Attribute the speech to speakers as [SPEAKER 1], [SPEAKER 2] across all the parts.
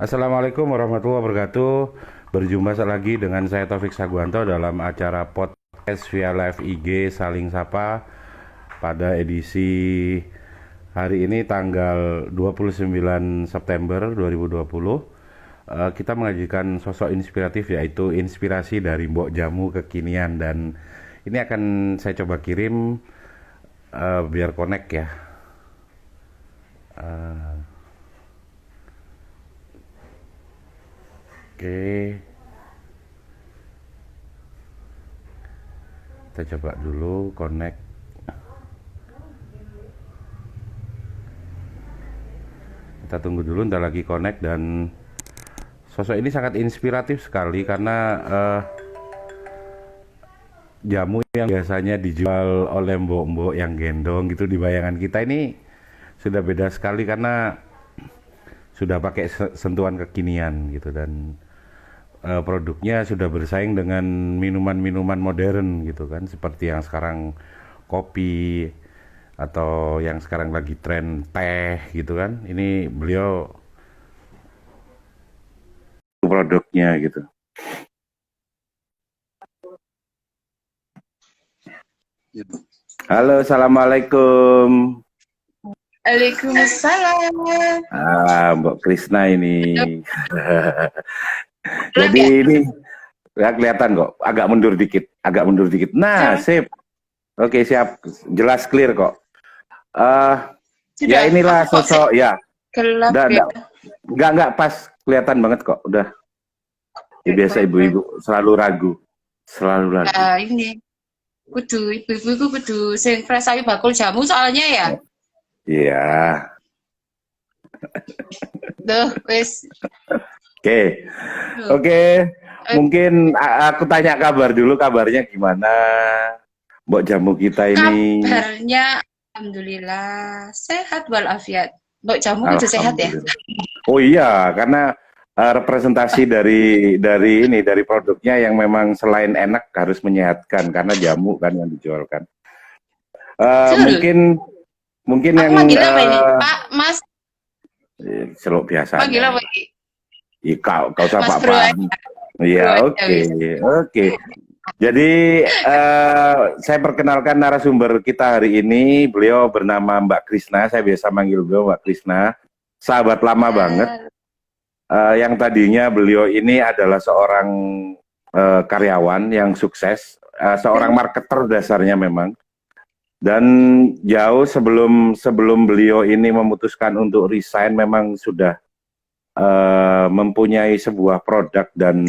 [SPEAKER 1] Assalamualaikum warahmatullahi wabarakatuh. Berjumpa lagi dengan saya Taufik Saguanto dalam acara podcast via live IG Saling Sapa pada edisi hari ini tanggal 29 September 2020. Kita mengajukan sosok inspiratif yaitu inspirasi dari Mbok Jamu kekinian dan ini akan saya coba kirim biar connect ya. Oke, kita coba dulu connect. Kita tunggu dulu, ntar lagi connect. Dan sosok ini sangat inspiratif sekali karena jamu yang biasanya dijual oleh mbok-mbok yang gendong gitu di bayangan kita ini sudah beda sekali karena sudah pakai sentuhan kekinian gitu. Dan produknya sudah bersaing dengan minuman-minuman modern gitu kan, seperti yang sekarang kopi atau yang sekarang lagi tren teh gitu kan. Ini beliau produknya gitu. Halo, assalamualaikum.
[SPEAKER 2] Waalaikumsalam.
[SPEAKER 1] Mbak Krisna ini.
[SPEAKER 2] Belum
[SPEAKER 1] Jadi
[SPEAKER 2] ya?
[SPEAKER 1] ini ya kelihatan kok, agak mundur dikit, agak mundur dikit. Nah,
[SPEAKER 2] Sudah,
[SPEAKER 1] sip. Oke, siap. Jelas clear kok. eh Ya
[SPEAKER 2] sudah.
[SPEAKER 1] inilah
[SPEAKER 2] Aku kok
[SPEAKER 1] sosok ya.
[SPEAKER 2] gelap
[SPEAKER 1] Enggak,
[SPEAKER 2] ya?
[SPEAKER 1] enggak pas kelihatan banget kok. Udah. Ya, biasa ibu-ibu selalu ragu, selalu ragu.
[SPEAKER 2] Nah, ini kudu ibu-ibu kudu sing prasani bakul jamu soalnya ya.
[SPEAKER 1] Iya.
[SPEAKER 2] Duh, wis.
[SPEAKER 1] Oke.
[SPEAKER 2] Duh.
[SPEAKER 1] Oke.
[SPEAKER 2] Eh,
[SPEAKER 1] Mungkin aku tanya kabar dulu, kabarnya gimana? Mbok jamu kita ini.
[SPEAKER 2] Kabarnya alhamdulillah sehat walafiat. Mbok jamu kudu sehat ya?
[SPEAKER 1] Alhamdulillah. Oh iya, karena representasi dari produknya yang memang selain enak harus menyehatkan karena jamu kan yang dijualkan.
[SPEAKER 2] Betul.
[SPEAKER 1] Mungkin mungkin
[SPEAKER 2] Aku
[SPEAKER 1] yang
[SPEAKER 2] manggil apa ini? Pak, Mas,
[SPEAKER 1] seluk
[SPEAKER 2] manggil
[SPEAKER 1] biasanya.
[SPEAKER 2] apa ini?
[SPEAKER 1] Ya, kau
[SPEAKER 2] Mas
[SPEAKER 1] sapa
[SPEAKER 2] Bro
[SPEAKER 1] Pak?
[SPEAKER 2] aja. Bro
[SPEAKER 1] Iya,
[SPEAKER 2] aja
[SPEAKER 1] oke,
[SPEAKER 2] wis.
[SPEAKER 1] oke. Jadi saya perkenalkan narasumber kita hari ini. Beliau bernama Mbak Krisna. Saya biasa manggil beliau Mbak Krisna. Sahabat lama banget.
[SPEAKER 2] Ya,
[SPEAKER 1] Yang tadinya beliau ini adalah seorang karyawan yang sukses, seorang marketer dasarnya memang. Dan jauh sebelum sebelum beliau ini memutuskan untuk resign, memang sudah mempunyai sebuah produk dan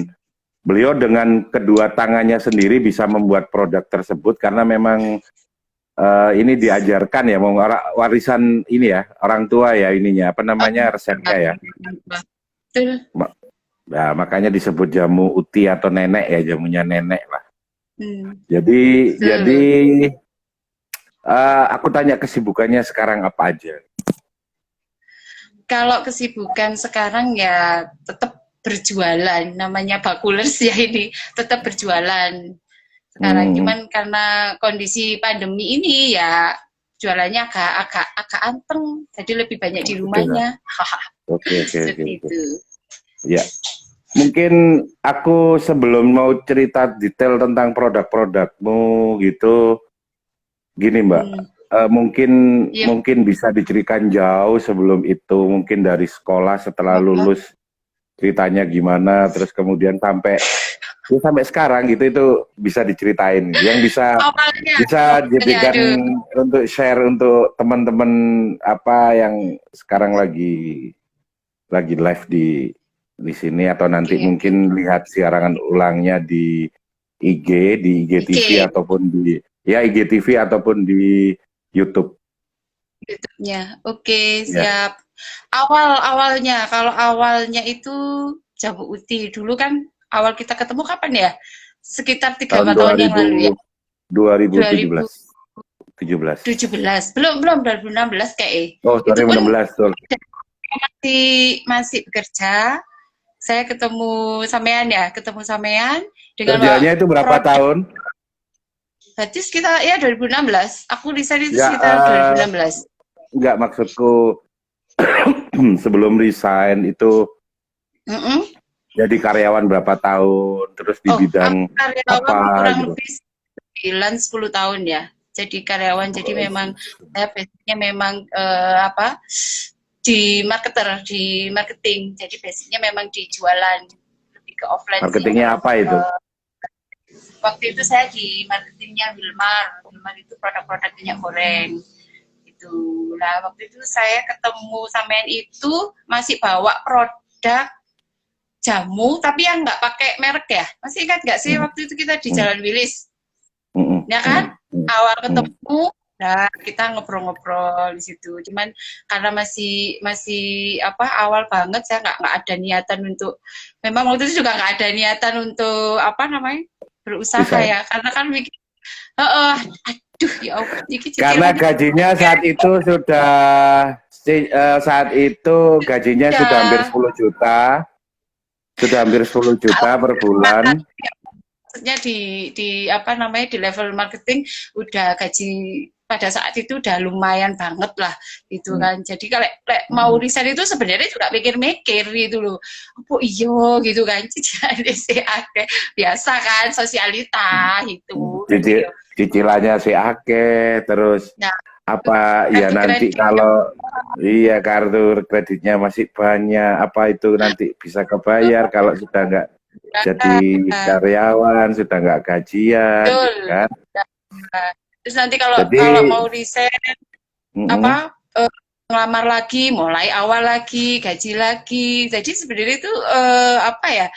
[SPEAKER 1] beliau dengan kedua tangannya sendiri bisa membuat produk tersebut karena memang ini diajarkan ya, warisan ini ya, orang tua ya ininya, apa namanya, resepnya ya.
[SPEAKER 2] betul.
[SPEAKER 1] Nah, makanya disebut jamu uti atau nenek ya, jamunya nenek lah.
[SPEAKER 2] Hmm,
[SPEAKER 1] Jadi
[SPEAKER 2] betul.
[SPEAKER 1] aku tanya kesibukannya sekarang apa aja.
[SPEAKER 2] Kalau kesibukan sekarang ya tetap berjualan, namanya bakulers ya ini, tetap berjualan. Sekarang
[SPEAKER 1] Hmm,
[SPEAKER 2] cuman karena kondisi pandemi ini ya jualannya agak anteng, jadi lebih banyak di
[SPEAKER 1] oke lah.
[SPEAKER 2] rumahnya.
[SPEAKER 1] Oke, oke, oke,
[SPEAKER 2] Seperti
[SPEAKER 1] oke.
[SPEAKER 2] itu.
[SPEAKER 1] Ya, mungkin aku sebelum mau cerita detail tentang produk-produkmu gitu, gini Mbak,
[SPEAKER 2] Hmm,
[SPEAKER 1] mungkin
[SPEAKER 2] ya,
[SPEAKER 1] mungkin bisa diceritain jauh sebelum itu, mungkin dari sekolah setelah
[SPEAKER 2] apa?
[SPEAKER 1] lulus ceritanya gimana, terus kemudian sampai ya, sampai sekarang gitu, itu bisa diceritain. Yang
[SPEAKER 2] Awalnya,
[SPEAKER 1] bisa
[SPEAKER 2] awalnya,
[SPEAKER 1] jadikan
[SPEAKER 2] aduh,
[SPEAKER 1] untuk share untuk teman-teman apa yang sekarang lagi live di sini atau nanti
[SPEAKER 2] oke, oke.
[SPEAKER 1] mungkin lihat siaran ulangnya di IGTV
[SPEAKER 2] Oke,
[SPEAKER 1] ataupun di ya IGTV ataupun di YouTube
[SPEAKER 2] YouTube-nya. Oke,
[SPEAKER 1] ya.
[SPEAKER 2] siap. Awalnya, kalau awalnya itu Jamu Uti. Dulu kan awal kita ketemu kapan ya? Sekitar tiga
[SPEAKER 1] Tahun
[SPEAKER 2] empat tahun yang lalu ya.
[SPEAKER 1] 2017.
[SPEAKER 2] 2017.
[SPEAKER 1] 17.
[SPEAKER 2] Belum 2016 kayak.
[SPEAKER 1] Oh,
[SPEAKER 2] Itu pun
[SPEAKER 1] 2016 betul.
[SPEAKER 2] masih masih bekerja. Saya ketemu sampean dengan
[SPEAKER 1] Kerjanya itu berapa
[SPEAKER 2] produk.
[SPEAKER 1] tahun?
[SPEAKER 2] Berarti sekitar ya 2016. Aku resign itu
[SPEAKER 1] Enggak,
[SPEAKER 2] sekitar 2016.
[SPEAKER 1] enggak maksudku sebelum resign itu
[SPEAKER 2] Mm-mm.
[SPEAKER 1] Jadi karyawan berapa tahun, terus di
[SPEAKER 2] Oh, aku
[SPEAKER 1] bidang
[SPEAKER 2] karyawan
[SPEAKER 1] apa
[SPEAKER 2] kurang
[SPEAKER 1] gitu.
[SPEAKER 2] lebih 9-10 tahun ya. Jadi karyawan, jadi memang saya basicnya memang apa di marketer, di marketing. Jadi basicnya memang di jualan, lebih ke offline sih
[SPEAKER 1] Marketingnya
[SPEAKER 2] kalau
[SPEAKER 1] apa itu?
[SPEAKER 2] waktu itu saya di marketingnya Wilmar. Wilmar itu produk-produk minyak goreng. Itu. Nah, waktu itu saya ketemu sampean itu masih bawa produk jamu tapi yang nggak pakai merek ya. Masih ingat nggak sih
[SPEAKER 1] Mm,
[SPEAKER 2] waktu itu kita di
[SPEAKER 1] mm,
[SPEAKER 2] Jalan Wilis?
[SPEAKER 1] mm,
[SPEAKER 2] Ya kan?
[SPEAKER 1] mm, mm,
[SPEAKER 2] Awal
[SPEAKER 1] mm.
[SPEAKER 2] ketemu, nah kita ngobrol-ngobrol di situ. Cuman karena masih masih apa awal banget, saya nggak ada niatan untuk. Memang waktu itu juga nggak ada niatan untuk apa namanya berusaha
[SPEAKER 1] Desain.
[SPEAKER 2] ya. Karena kan mikir, aduh ya Allah, ini
[SPEAKER 1] Karena
[SPEAKER 2] cicilannya
[SPEAKER 1] gajinya saat itu sudah saat itu gajinya sudah hampir
[SPEAKER 2] ya
[SPEAKER 1] 10 juta, sudah hampir 10
[SPEAKER 2] kalau
[SPEAKER 1] juta per bulan.
[SPEAKER 2] maksudnya di apa namanya di level marketing udah gaji pada saat itu udah lumayan banget lah gitu
[SPEAKER 1] Hmm,
[SPEAKER 2] kan. Jadi kalau mau
[SPEAKER 1] hmm,
[SPEAKER 2] resign itu sebenarnya juga mikir-mikir gitu loh. Apa iyo gitu kan. Jadi biasa kan sosialita itu. Jadi
[SPEAKER 1] Cici-
[SPEAKER 2] yo
[SPEAKER 1] cicilannya si Ake, terus
[SPEAKER 2] nah
[SPEAKER 1] apa ya
[SPEAKER 2] kartu
[SPEAKER 1] nanti
[SPEAKER 2] kredit
[SPEAKER 1] kalau iya kartu kreditnya masih banyak, apa itu nanti bisa kebayar kalau sudah nggak jadi karyawan, sudah nggak gajian, gitu
[SPEAKER 2] betul.
[SPEAKER 1] kan?
[SPEAKER 2] Nah, terus nanti kalau
[SPEAKER 1] Jadi,
[SPEAKER 2] kalau mau resign
[SPEAKER 1] mm-mm.
[SPEAKER 2] apa ngelamar lagi, mulai awal lagi, gaji lagi. Jadi sebenarnya itu apa ya?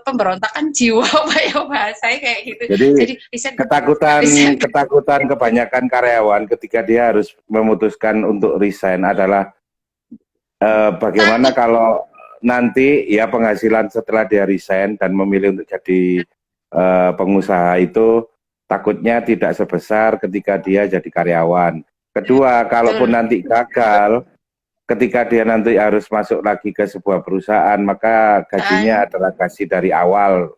[SPEAKER 2] Pemberontakan jiwa apa ya bahasanya kayak gitu.
[SPEAKER 1] Jadi
[SPEAKER 2] Jadi riset
[SPEAKER 1] ketakutan
[SPEAKER 2] riset
[SPEAKER 1] ketakutan kebanyakan karyawan ketika dia harus memutuskan untuk resign adalah bagaimana
[SPEAKER 2] takut
[SPEAKER 1] kalau nanti ya penghasilan setelah dia resign dan memilih untuk jadi pengusaha itu takutnya tidak sebesar ketika dia jadi karyawan. Kedua, kalaupun
[SPEAKER 2] betul
[SPEAKER 1] nanti gagal, ketika dia nanti harus masuk lagi ke sebuah perusahaan, maka gajinya
[SPEAKER 2] kan
[SPEAKER 1] adalah gaji dari awal,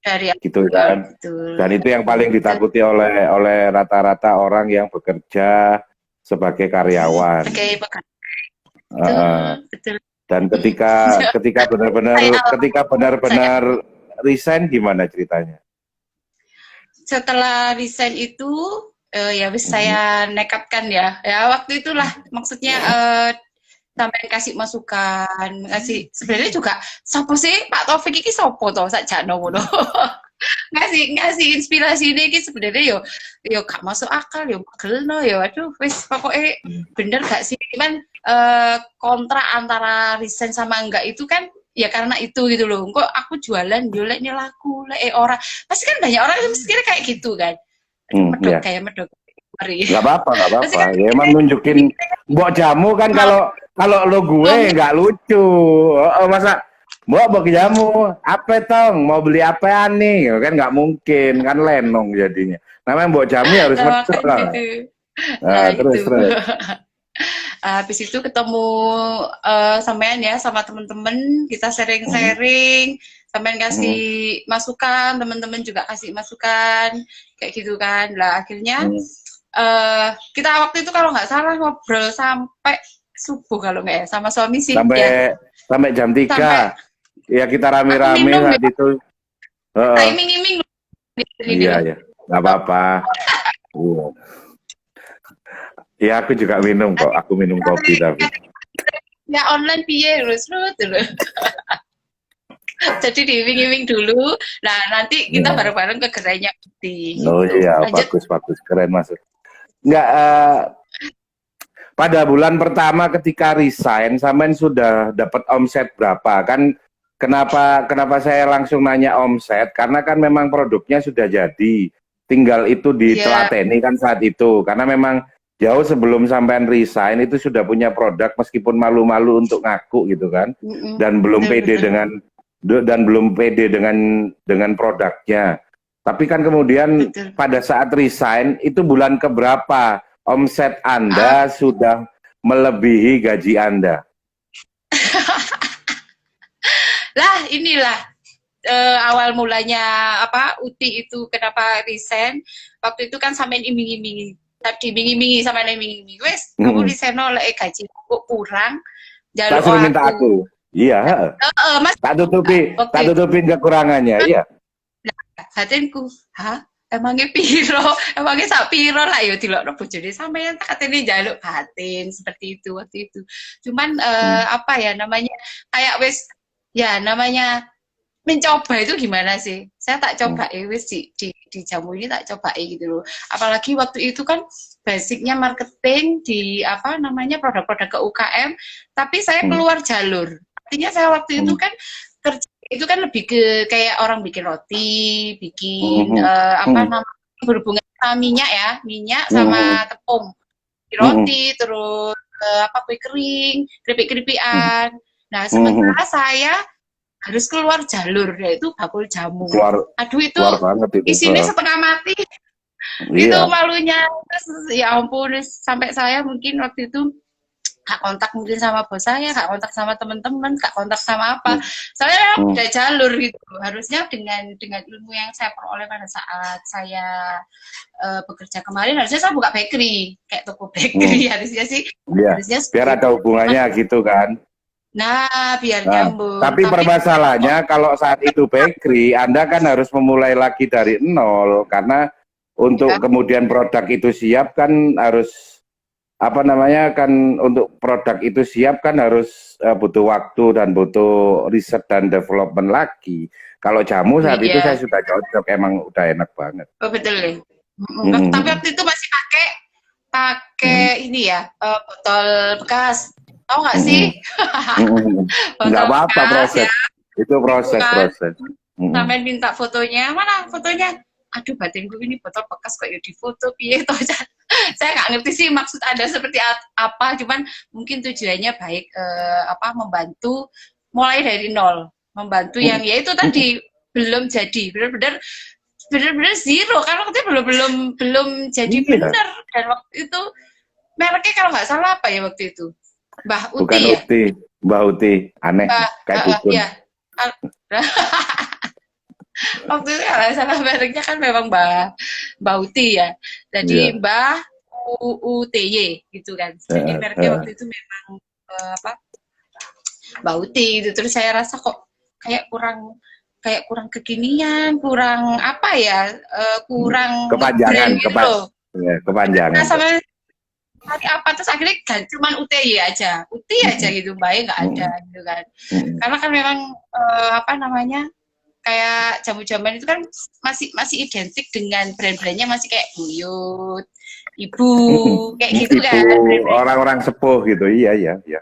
[SPEAKER 2] dari
[SPEAKER 1] gitu
[SPEAKER 2] awal
[SPEAKER 1] kan.
[SPEAKER 2] betul
[SPEAKER 1] Dan itu yang paling
[SPEAKER 2] betul
[SPEAKER 1] ditakuti oleh rata-rata orang yang bekerja sebagai karyawan.
[SPEAKER 2] sebagai pekerja betul
[SPEAKER 1] Uh,
[SPEAKER 2] betul.
[SPEAKER 1] dan
[SPEAKER 2] Mm-mm.
[SPEAKER 1] ketika ketika
[SPEAKER 2] Saya
[SPEAKER 1] benar-benar
[SPEAKER 2] alami
[SPEAKER 1] ketika
[SPEAKER 2] saya
[SPEAKER 1] benar-benar resign gimana ceritanya?
[SPEAKER 2] setelah resign itu ya wis
[SPEAKER 1] Mhm.
[SPEAKER 2] saya nekatkan ya waktu itulah maksudnya sampai kasih masukan kasih sebenarnya juga sopo sih Pak Taufik iki sopo to sakjane ngono ngasih ngasih inspirasi ini sebenarnya yo gak masuk akal yo gelno yo aduh wis pokoknya bener gak sih cuman kontra antara resign sama enggak itu kan ya karena itu gitu loh kok aku jualan jualan ini laku lah orang pasti kan banyak orang yang mikirnya kayak gitu kan aduh medok
[SPEAKER 1] Ya,
[SPEAKER 2] kayak medok mari
[SPEAKER 1] nggak apa-apa, nggak
[SPEAKER 2] pasti
[SPEAKER 1] apa-apa.
[SPEAKER 2] kan
[SPEAKER 1] Ya emang nunjukin mbok jamu kan
[SPEAKER 2] mau
[SPEAKER 1] kalau kalau lo gue
[SPEAKER 2] ngomong
[SPEAKER 1] nggak lucu. Oh, masa mbok jamu, apa tong? Mau beli apa nih? Kan nggak mungkin, kan lenong jadinya. Namanya mbok jamu ya harus
[SPEAKER 2] nah,
[SPEAKER 1] medok
[SPEAKER 2] makanya
[SPEAKER 1] lah.
[SPEAKER 2] itu
[SPEAKER 1] Nah,
[SPEAKER 2] nah
[SPEAKER 1] terus
[SPEAKER 2] itu
[SPEAKER 1] terus.
[SPEAKER 2] habis itu ketemu sampean ya sama temen-temen kita
[SPEAKER 1] Hmm,
[SPEAKER 2] sharing-sharing sampean kasih
[SPEAKER 1] hmm,
[SPEAKER 2] masukan temen-temen juga kasih masukan kayak gitu kan lah akhirnya
[SPEAKER 1] hmm.
[SPEAKER 2] kita waktu itu kalau nggak salah ngobrol sampai subuh kalau nggak ya sama suami sih ya
[SPEAKER 1] Sampai sampai jam
[SPEAKER 2] sampai
[SPEAKER 1] 3 ya kita
[SPEAKER 2] aku
[SPEAKER 1] rame-rame
[SPEAKER 2] minum
[SPEAKER 1] saat
[SPEAKER 2] ya
[SPEAKER 1] itu. Heeh.
[SPEAKER 2] timing-iming ini
[SPEAKER 1] Iya
[SPEAKER 2] loh
[SPEAKER 1] ya, nggak apa-apa. Iya. Ya aku juga minum kok. Aku minum kopi tapi.
[SPEAKER 2] ya online piye terus dulu jadi diiming-iming dulu nah nanti kita
[SPEAKER 1] Ya.
[SPEAKER 2] bareng-bareng ke gerainya putih
[SPEAKER 1] Oh
[SPEAKER 2] gitu
[SPEAKER 1] iya,
[SPEAKER 2] lanjut
[SPEAKER 1] bagus bagus, keren masuk. Nggak pada bulan pertama ketika resign, sampean sudah dapat omset berapa? Kan kenapa kenapa saya langsung nanya omset? Karena kan memang produknya sudah jadi, tinggal itu
[SPEAKER 2] ya
[SPEAKER 1] ditelateni kan saat itu. Karena memang jauh sebelum sampean resign itu sudah punya produk meskipun malu-malu untuk ngaku gitu kan, dan belum
[SPEAKER 2] betul
[SPEAKER 1] pede
[SPEAKER 2] betul
[SPEAKER 1] dengan produknya. Tapi kan kemudian
[SPEAKER 2] betul
[SPEAKER 1] pada saat resign itu bulan keberapa omset
[SPEAKER 2] ah
[SPEAKER 1] Anda sudah melebihi gaji Anda?
[SPEAKER 2] lah inilah awal mulanya apa Uti itu kenapa resign waktu itu kan sampai iming-imingi tadi iming-imingi sama iming-imingi wes kamu
[SPEAKER 1] Mm-mm.
[SPEAKER 2] resign oleh gaji kok kurang
[SPEAKER 1] Tak
[SPEAKER 2] jaluk
[SPEAKER 1] suruh minta
[SPEAKER 2] aku
[SPEAKER 1] aku. Iya,
[SPEAKER 2] Mas,
[SPEAKER 1] tak
[SPEAKER 2] waktu itu
[SPEAKER 1] tutupin kekurangannya. Iya.
[SPEAKER 2] batinku, hah? Emangnya piro? Emangnya sak piro lah ya dilokno bojone sampeyan tak katene njaluk batin seperti itu waktu itu. Cuman
[SPEAKER 1] Hmm.
[SPEAKER 2] apa ya namanya kayak wis ya namanya mencoba itu gimana sih? Saya tak
[SPEAKER 1] Hmm.
[SPEAKER 2] coba wis di jamu ini tak coba gitu loh. Apalagi waktu itu kan basicnya marketing di apa namanya produk-produk ke UKM, tapi saya
[SPEAKER 1] Hmm.
[SPEAKER 2] keluar jalur. Artinya saya waktu itu
[SPEAKER 1] Hmm.
[SPEAKER 2] kan kerja itu kan lebih ke kayak orang bikin roti, bikin
[SPEAKER 1] Hmm.
[SPEAKER 2] apa
[SPEAKER 1] Hmm.
[SPEAKER 2] namanya berhubungan sama minyak ya, minyak
[SPEAKER 1] Hmm.
[SPEAKER 2] sama tepung.
[SPEAKER 1] Hmm.
[SPEAKER 2] Roti terus apa kue kering,
[SPEAKER 1] Hmm.
[SPEAKER 2] keripik-keripikan. Nah,
[SPEAKER 1] Hmm.
[SPEAKER 2] sementara saya harus keluar jalur yaitu bakul jamu.
[SPEAKER 1] Keluar
[SPEAKER 2] Aduh itu
[SPEAKER 1] keluar banget itu.
[SPEAKER 2] isinya setengah mati. Itu
[SPEAKER 1] Iya.
[SPEAKER 2] malunya. Terus, ya ampun sampai saya mungkin waktu itu gak kontak mungkin sama bos saya, gak kontak sama teman-teman, gak kontak sama apa.
[SPEAKER 1] Hmm.
[SPEAKER 2] Saya
[SPEAKER 1] Hmm.
[SPEAKER 2] udah jalur gitu. Harusnya dengan ilmu yang saya peroleh pada saat saya bekerja kemarin, harusnya saya buka bakery, kayak toko
[SPEAKER 1] Hmm.
[SPEAKER 2] bakery harusnya sih.
[SPEAKER 1] Iya.
[SPEAKER 2] Harusnya
[SPEAKER 1] Biar
[SPEAKER 2] seperti
[SPEAKER 1] ada
[SPEAKER 2] itu.
[SPEAKER 1] hubungannya gitu kan.
[SPEAKER 2] Nah, biar
[SPEAKER 1] Nah,
[SPEAKER 2] nyambung.
[SPEAKER 1] tapi
[SPEAKER 2] Tapi kok
[SPEAKER 1] permasalahannya kalau saat itu bakery, Anda kan harus memulai lagi dari nol karena untuk
[SPEAKER 2] ya,
[SPEAKER 1] kemudian produk itu siap kan harus apa namanya kan untuk produk itu siap kan harus butuh waktu dan butuh riset dan development lagi. Kalau jamu saat itu saya
[SPEAKER 2] iya.
[SPEAKER 1] sudah cocok, emang udah enak banget.
[SPEAKER 2] Oh, betul ya. Tapi
[SPEAKER 1] Mm,
[SPEAKER 2] waktu itu masih pakai pakai
[SPEAKER 1] mm,
[SPEAKER 2] ini ya, botol bekas. Tahu nggak
[SPEAKER 1] mm,
[SPEAKER 2] sih?
[SPEAKER 1] mm. Nggak
[SPEAKER 2] Botol
[SPEAKER 1] apa-apa
[SPEAKER 2] bekas
[SPEAKER 1] proses.
[SPEAKER 2] ya,
[SPEAKER 1] Itu
[SPEAKER 2] itu
[SPEAKER 1] proses
[SPEAKER 2] kan.
[SPEAKER 1] proses. Mm,
[SPEAKER 2] Sampai minta fotonya, mana fotonya? Aduh, batinku ini botol bekas kok ya difoto piye toh. Saya nggak ngerti sih maksud Anda seperti apa, cuman mungkin tujuannya baik apa membantu mulai dari nol, membantu yang ya itu
[SPEAKER 1] mm.
[SPEAKER 2] tadi belum jadi, benar-benar zero karena waktu itu belum jadi
[SPEAKER 1] Iya,
[SPEAKER 2] benar dan waktu itu mereknya kalau nggak salah apa ya waktu itu Mbah
[SPEAKER 1] bukan
[SPEAKER 2] Uti ya
[SPEAKER 1] Uti, Mbak Uti, aneh
[SPEAKER 2] Mbah
[SPEAKER 1] kayak dukun.
[SPEAKER 2] ya waktu itu kalau nggak salah mereknya kan memang Mbah Uti ya jadi
[SPEAKER 1] Iya.
[SPEAKER 2] Mbah UUTY gitu kan jadi
[SPEAKER 1] Eh,
[SPEAKER 2] mereknya
[SPEAKER 1] eh.
[SPEAKER 2] waktu itu memang apa Mbah Uti gitu terus saya rasa kok kayak kurang kekinian kurang apa ya kurang
[SPEAKER 1] Kepanjangan,
[SPEAKER 2] ngebrand gitu loh
[SPEAKER 1] ya,
[SPEAKER 2] nah
[SPEAKER 1] kepanjangan.
[SPEAKER 2] sama hari apa terus akhirnya cuman UTY aja UTI aja
[SPEAKER 1] Mm,
[SPEAKER 2] gitu baik nggak ada
[SPEAKER 1] mm,
[SPEAKER 2] gitu kan
[SPEAKER 1] mm,
[SPEAKER 2] karena kan memang apa namanya kayak jamu-jamuan itu kan masih masih identik dengan brand-brandnya masih kayak Buyut, Ibu, kayak gitu
[SPEAKER 1] Ibu
[SPEAKER 2] kan brand-brand
[SPEAKER 1] orang-orang sepuh gitu, iya iya iya.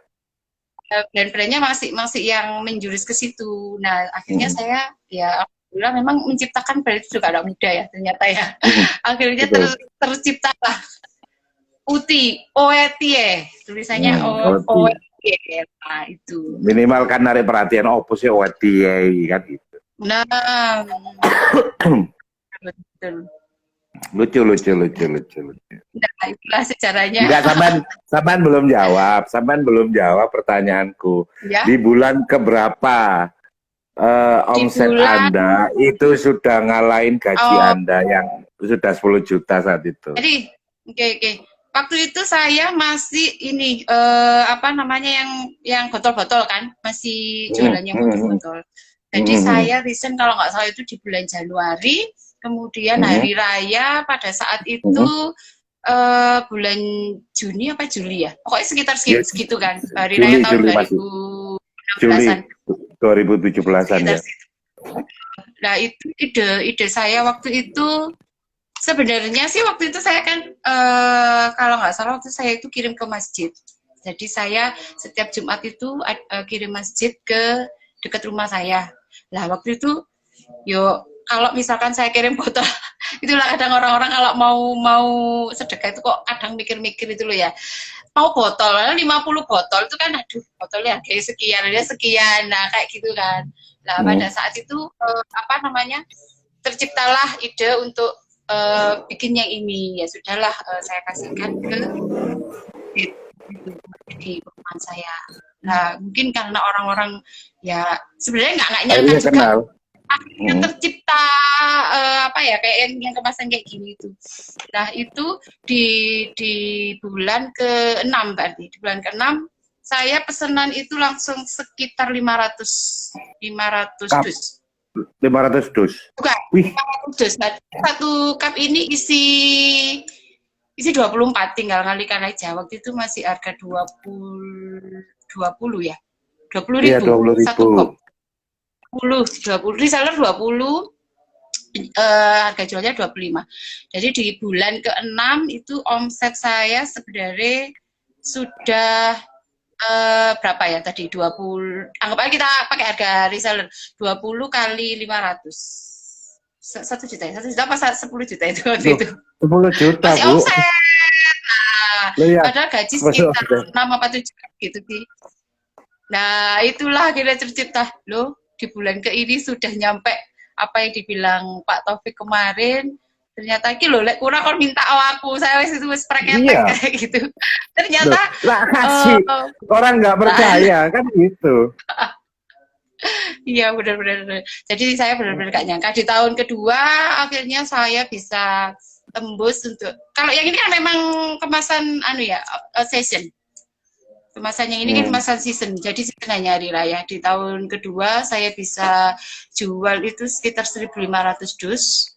[SPEAKER 2] brand-brandnya masih masih yang menjurus ke situ. Nah akhirnya
[SPEAKER 1] Mm,
[SPEAKER 2] saya ya alhamdulillah memang menciptakan brand itu juga anak muda ya ternyata ya.
[SPEAKER 1] mm,
[SPEAKER 2] Akhirnya
[SPEAKER 1] betul.
[SPEAKER 2] tercipta Uti, Oetie, tulisannya
[SPEAKER 1] Ngerti.
[SPEAKER 2] Oetie, nah itu.
[SPEAKER 1] Minimal kan narik perhatian oh sih wedi kan gitu.
[SPEAKER 2] Nah, betul.
[SPEAKER 1] Lucu lucu lucu lucu lucu.
[SPEAKER 2] Nah, itulah sejarahnya.
[SPEAKER 1] Enggak, sampean belum jawab, sampean belum jawab pertanyaanku.
[SPEAKER 2] Ya,
[SPEAKER 1] Di bulan keberapa
[SPEAKER 2] di
[SPEAKER 1] omset
[SPEAKER 2] bulan,
[SPEAKER 1] Anda itu sudah ngalahin gaji
[SPEAKER 2] oh,
[SPEAKER 1] Anda yang sudah 10 juta saat itu?
[SPEAKER 2] jadi, oke, oke. Waktu itu saya masih ini, apa namanya, yang botol-botol kan, masih
[SPEAKER 1] Mm,
[SPEAKER 2] jualannya
[SPEAKER 1] mm,
[SPEAKER 2] botol-botol. Jadi
[SPEAKER 1] mm,
[SPEAKER 2] saya resign kalau nggak salah itu di bulan Januari, kemudian
[SPEAKER 1] mm,
[SPEAKER 2] hari raya pada saat itu
[SPEAKER 1] mm.
[SPEAKER 2] bulan Juni apa Juli ya? Pokoknya sekitar
[SPEAKER 1] Ya,
[SPEAKER 2] segitu kan, hari raya
[SPEAKER 1] Juli
[SPEAKER 2] tahun
[SPEAKER 1] Juli masih
[SPEAKER 2] 2016-an,
[SPEAKER 1] Juli 2017-an
[SPEAKER 2] sekitar
[SPEAKER 1] ya.
[SPEAKER 2] segitu. Nah itu ide saya waktu itu sebenarnya sih waktu itu saya kan kalau nggak salah waktu saya itu kirim ke masjid. Jadi saya setiap Jumat itu kirim masjid ke dekat rumah saya. Lah waktu itu yo kalau misalkan saya kirim botol itulah kadang orang-orang kalau mau sedekah itu kok kadang mikir-mikir itu loh ya. Mau botol, 50 botol itu kan aduh botolnya kayak sekian, dia sekian. Nah, kayak gitu kan. Nah, pada
[SPEAKER 1] Mm.
[SPEAKER 2] saat itu apa namanya? Terciptalah ide untuk bikin yang ini ya sudahlah saya kasihkan ke di perumahan saya. Nah mungkin karena orang-orang ya sebenarnya nggak nyangka
[SPEAKER 1] Akhirnya
[SPEAKER 2] juga
[SPEAKER 1] kenal.
[SPEAKER 2] akhirnya
[SPEAKER 1] Mm.
[SPEAKER 2] tercipta apa ya kayak yang kemasan kayak gini itu. Nah itu di bulan ke-6 berarti di bulan ke-6 saya pesanan itu langsung sekitar 500
[SPEAKER 1] Cup
[SPEAKER 2] dus.
[SPEAKER 1] 500 dus.
[SPEAKER 2] Bukan,
[SPEAKER 1] Wih,
[SPEAKER 2] 500 dus. Nah, satu cup ini isi 24, tinggal ngalikan aja. Waktu itu masih harga 20 ya. 20
[SPEAKER 1] iya
[SPEAKER 2] ribu
[SPEAKER 1] 20.000.
[SPEAKER 2] satu cup. 20 reseller 20, harga jualnya 25. Jadi di bulan ke-6 itu omset saya sebenarnya sudah berapa ya tadi, 20, anggap aja kita pakai harga reseller 20 kali 500, 1 juta ya, 1 juta apa 10 juta itu waktu
[SPEAKER 1] Loh,
[SPEAKER 2] itu
[SPEAKER 1] 10 juta,
[SPEAKER 2] masih
[SPEAKER 1] Bu.
[SPEAKER 2] omset. Nah,
[SPEAKER 1] Loh ya,
[SPEAKER 2] padahal gaji
[SPEAKER 1] masuk
[SPEAKER 2] sekitar
[SPEAKER 1] omset.
[SPEAKER 2] 6 apa 7 gitu sih. Nah, itulah akhirnya tercipta, loh di bulan ke ini sudah nyampe apa yang dibilang Pak Taufik kemarin, ternyata iki lho lek kurang kon minta aku, saya wis itu wis preketek
[SPEAKER 1] Iya.
[SPEAKER 2] kayak gitu.
[SPEAKER 1] Loh,
[SPEAKER 2] Ternyata
[SPEAKER 1] lah kasih. Orang nggak percaya, kan gitu.
[SPEAKER 2] iya benar-benar. Jadi saya benar-benar gak nyangka di tahun kedua akhirnya saya bisa tembus untuk, kalau yang ini kan memang kemasan anu ya, season. Kemasan yang ini kan kemasan season, jadi season hanya hari raya. Di tahun kedua saya bisa jual itu sekitar 1.500 dus.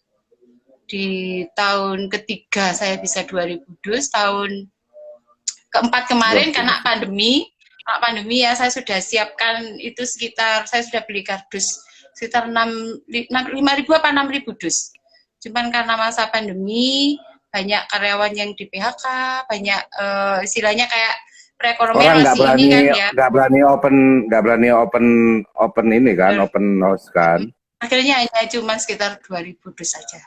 [SPEAKER 2] Di tahun ketiga saya bisa 2.000 dus. Tahun keempat kemarin karena pandemi ya, saya sudah siapkan itu sekitar, saya sudah beli kardus sekitar 5.000 apa 6.000 dus. Cuman karena masa pandemi banyak karyawan yang di PHK, banyak istilahnya kayak perekonomian
[SPEAKER 1] Orang nggak
[SPEAKER 2] masih ini
[SPEAKER 1] berani,
[SPEAKER 2] kan ya.
[SPEAKER 1] nggak berani open ini kan, open house kan.
[SPEAKER 2] Akhirnya hanya cuma sekitar 2.000 dus saja.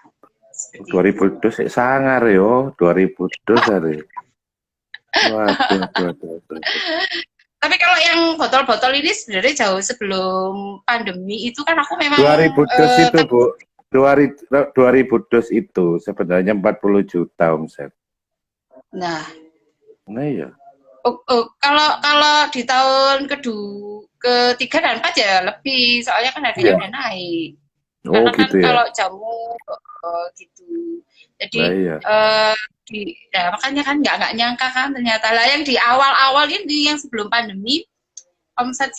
[SPEAKER 1] 2000 dus sangar yo, 2000 dus hari. Waduh.
[SPEAKER 2] Tapi kalau yang botol-botol ini sebenarnya jauh sebelum pandemi itu kan aku memang
[SPEAKER 1] 2000 dus itu, Bu. 2000 dus itu sebenarnya 40 juta omset.
[SPEAKER 2] Nah
[SPEAKER 1] Iya.
[SPEAKER 2] kalau di tahun ketiga dan 4 ya lebih, soalnya kan harganya udah naik. Karena kan
[SPEAKER 1] Gitu ya.
[SPEAKER 2] kalau jamu gitu. Jadi
[SPEAKER 1] Nah, iya.
[SPEAKER 2] ya makanya kan nggak nyangka kan ternyata lah yang di awal-awal ini yang sebelum pandemi omset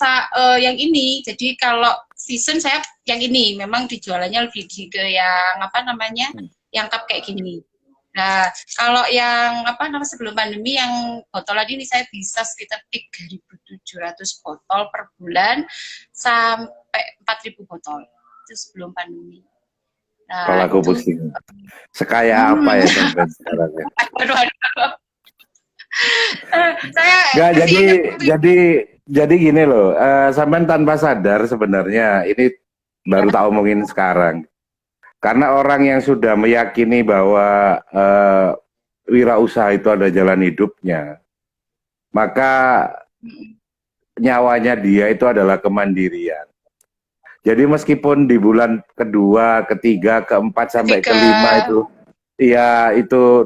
[SPEAKER 2] yang ini. Jadi kalau season saya yang ini memang dijualannya lebih ke yang apa namanya, yang cup kayak gini. Nah, kalau yang apa namanya sebelum pandemi yang botolan ini saya bisa sekitar 3.700 botol per bulan sampai 4.000 botol. Itu sebelum pandemi. Nah,
[SPEAKER 1] Kalau aku
[SPEAKER 2] itu
[SPEAKER 1] pusing. Sekaya apa ya sampai sekarang ya?
[SPEAKER 2] Saya
[SPEAKER 1] Nggak, jadi gini loh, sampean tanpa sadar sebenarnya ini baru tak omongin sekarang. Karena orang yang sudah meyakini bahwa wirausaha itu ada jalan hidupnya, maka nyawanya dia itu adalah kemandirian. Jadi meskipun di bulan kedua, ketiga, keempat sampai kelima itu, ya itu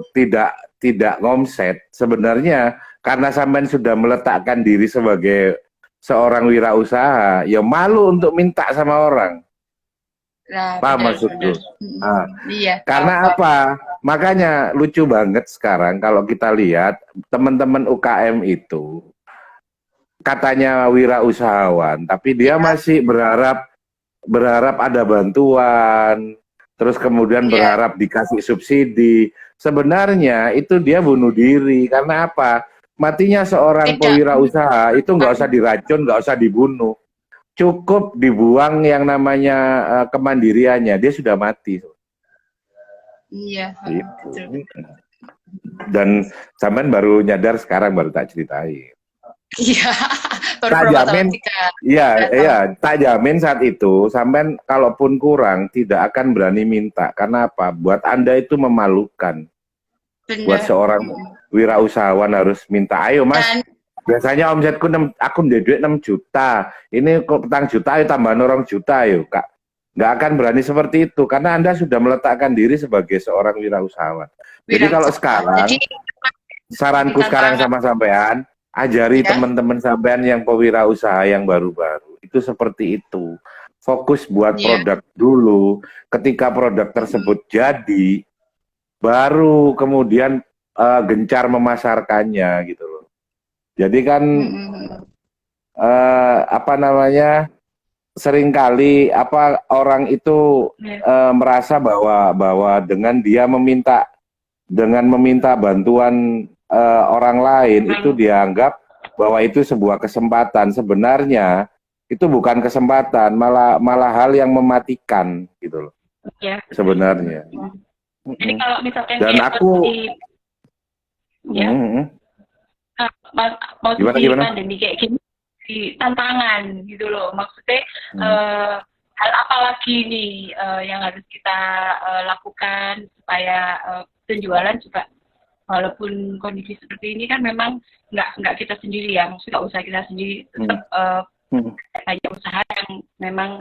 [SPEAKER 1] tidak ngomset. Sebenarnya karena sampean sudah meletakkan diri sebagai seorang wirausaha, ya malu untuk minta sama orang.
[SPEAKER 2] Nah,
[SPEAKER 1] Paham maksudku? Nah,
[SPEAKER 2] iya.
[SPEAKER 1] karena apa? Makanya lucu banget sekarang kalau kita lihat teman-teman UKM itu katanya wirausahawan, tapi dia masih berharap ada bantuan, terus kemudian berharap dikasih subsidi. Sebenarnya itu dia bunuh diri. Karena apa? Matinya seorang pewirausaha itu nggak usah diracun, nggak usah dibunuh. Cukup dibuang yang namanya kemandiriannya, dia sudah mati.
[SPEAKER 2] Iya.
[SPEAKER 1] Gitu. Dan sampean baru nyadar sekarang, baru tak ceritain.
[SPEAKER 2] Iya.
[SPEAKER 1] Tak jamin, tak jamin saat itu sampean kalaupun kurang tidak akan berani minta. Karena apa? Buat Anda itu memalukan.
[SPEAKER 2] Bener.
[SPEAKER 1] Buat seorang wirausahawan harus minta, ayo Mas. Biasanya omsetku aku duit 6 juta. Ini kok petang juta, ayo tambah 2 juta yuk, Kak. Nggak akan berani seperti itu karena Anda sudah meletakkan diri sebagai seorang wirausahawan. Jadi kalau sekarang saranku sekarang sama sampean, ajari teman-teman sampean yang pewirausaha yang baru-baru itu seperti itu. Fokus buat produk dulu. Ketika produk tersebut jadi, baru kemudian gencar memasarkannya gitu loh. Jadi kan
[SPEAKER 2] Mm-mm.
[SPEAKER 1] apa namanya, seringkali apa orang itu
[SPEAKER 2] Ya.
[SPEAKER 1] merasa bahwa dengan meminta bantuan orang lain itu
[SPEAKER 2] Orang,
[SPEAKER 1] dianggap bahwa itu sebuah kesempatan. Sebenarnya itu bukan kesempatan, malah malah hal yang mematikan gitu loh
[SPEAKER 2] ya.
[SPEAKER 1] sebenarnya.
[SPEAKER 2] Jadi
[SPEAKER 1] Mm-mm.
[SPEAKER 2] kalau misalkan
[SPEAKER 1] Dan
[SPEAKER 2] kayak
[SPEAKER 1] aku
[SPEAKER 2] posisi, ya,
[SPEAKER 1] mm-mm. Gimana
[SPEAKER 2] posisi
[SPEAKER 1] gimana?
[SPEAKER 2] pandemi kayak gini, di tantangan gitu loh. Maksudnya
[SPEAKER 1] Mm.
[SPEAKER 2] eh, hal apa lagi nih yang harus kita lakukan supaya penjualan juga walaupun kondisi seperti ini kan memang nggak kita sendiri ya, maksudnya nggak usaha kita sendiri
[SPEAKER 1] Mm.
[SPEAKER 2] tetap
[SPEAKER 1] Mm.
[SPEAKER 2] banyak usaha yang memang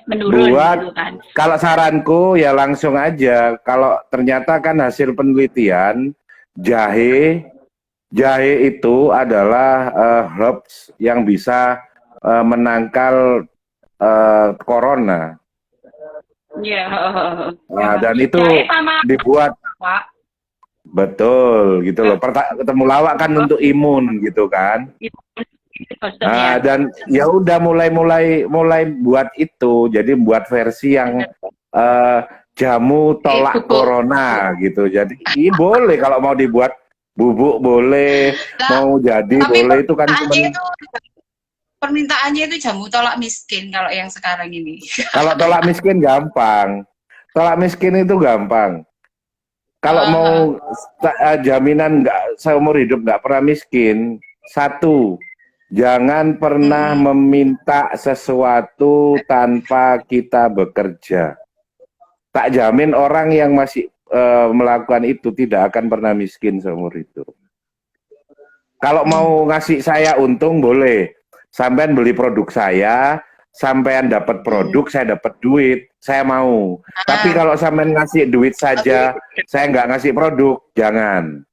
[SPEAKER 2] menurun
[SPEAKER 1] Buat
[SPEAKER 2] gitu kan.
[SPEAKER 1] kalau saranku ya langsung aja. Kalau ternyata kan hasil penelitian jahe jahe itu adalah herbs yang bisa menangkal corona.
[SPEAKER 2] Iya,
[SPEAKER 1] Nah,
[SPEAKER 2] memang.
[SPEAKER 1] dan itu
[SPEAKER 2] Jahe sama
[SPEAKER 1] dibuat
[SPEAKER 2] Pak.
[SPEAKER 1] betul gitu loh. Temulawak kan untuk imun gitu kan.
[SPEAKER 2] Itu bosen ya.
[SPEAKER 1] Nah, dan ya udah mulai buat itu. Jadi buat versi yang eh, jamu tolak
[SPEAKER 2] Bubuk.
[SPEAKER 1] corona gitu. Jadi ini boleh kalau mau dibuat bubuk boleh,
[SPEAKER 2] Lah,
[SPEAKER 1] mau jadi
[SPEAKER 2] tapi
[SPEAKER 1] boleh itu kan cuman
[SPEAKER 2] permintaannya itu jamu tolak miskin kalau yang sekarang ini.
[SPEAKER 1] kalau tolak miskin gampang. Tolak miskin itu gampang. Kalau mau jaminan nggak seumur hidup nggak pernah miskin, satu, jangan pernah
[SPEAKER 2] Mm-mm.
[SPEAKER 1] meminta sesuatu tanpa kita bekerja. Tak jamin orang yang masih melakukan itu tidak akan pernah miskin seumur hidup. Kalau mau ngasih saya untung boleh. Sampean beli produk saya, sampean dapat produk, saya dapat duit, saya mau. Tapi
[SPEAKER 2] Ah,
[SPEAKER 1] kalau sampean ngasih duit
[SPEAKER 2] tapi
[SPEAKER 1] saja, saya nggak ngasih produk, jangan.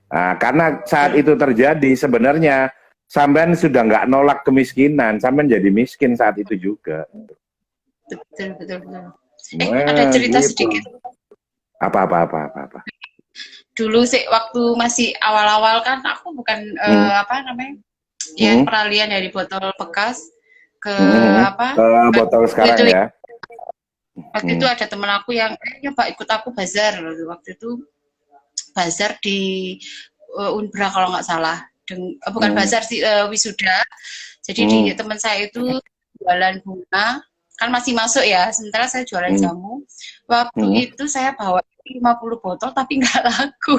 [SPEAKER 1] Nah, karena saat itu terjadi sebenarnya sampean sudah nggak nolak kemiskinan, sampean jadi miskin saat itu juga.
[SPEAKER 2] betul betul betul. Ada
[SPEAKER 1] Nah,
[SPEAKER 2] cerita
[SPEAKER 1] gitu.
[SPEAKER 2] sedikit.
[SPEAKER 1] Apa.
[SPEAKER 2] Dulu sih waktu masih awal-awal kan aku bukan
[SPEAKER 1] Hmm,
[SPEAKER 2] apa namanya? Ya
[SPEAKER 1] hmm,
[SPEAKER 2] peralihan dari botol bekas ke apa?
[SPEAKER 1] Botol
[SPEAKER 2] Aku
[SPEAKER 1] sekarang
[SPEAKER 2] itu
[SPEAKER 1] ya.
[SPEAKER 2] waktu itu
[SPEAKER 1] Hmm,
[SPEAKER 2] ada temen aku yang nyoba ikut aku bazar waktu itu bazar di Unbra kalau nggak salah. Bukan
[SPEAKER 1] hmm,
[SPEAKER 2] bazar sih wisuda. Jadi di
[SPEAKER 1] hmm,
[SPEAKER 2] teman saya itu jualan bunga kan masih masuk ya. Sementara saya jualan
[SPEAKER 1] hmm,
[SPEAKER 2] jamu. Waktu
[SPEAKER 1] hmm.
[SPEAKER 2] itu saya bawa 50 botol tapi nggak laku.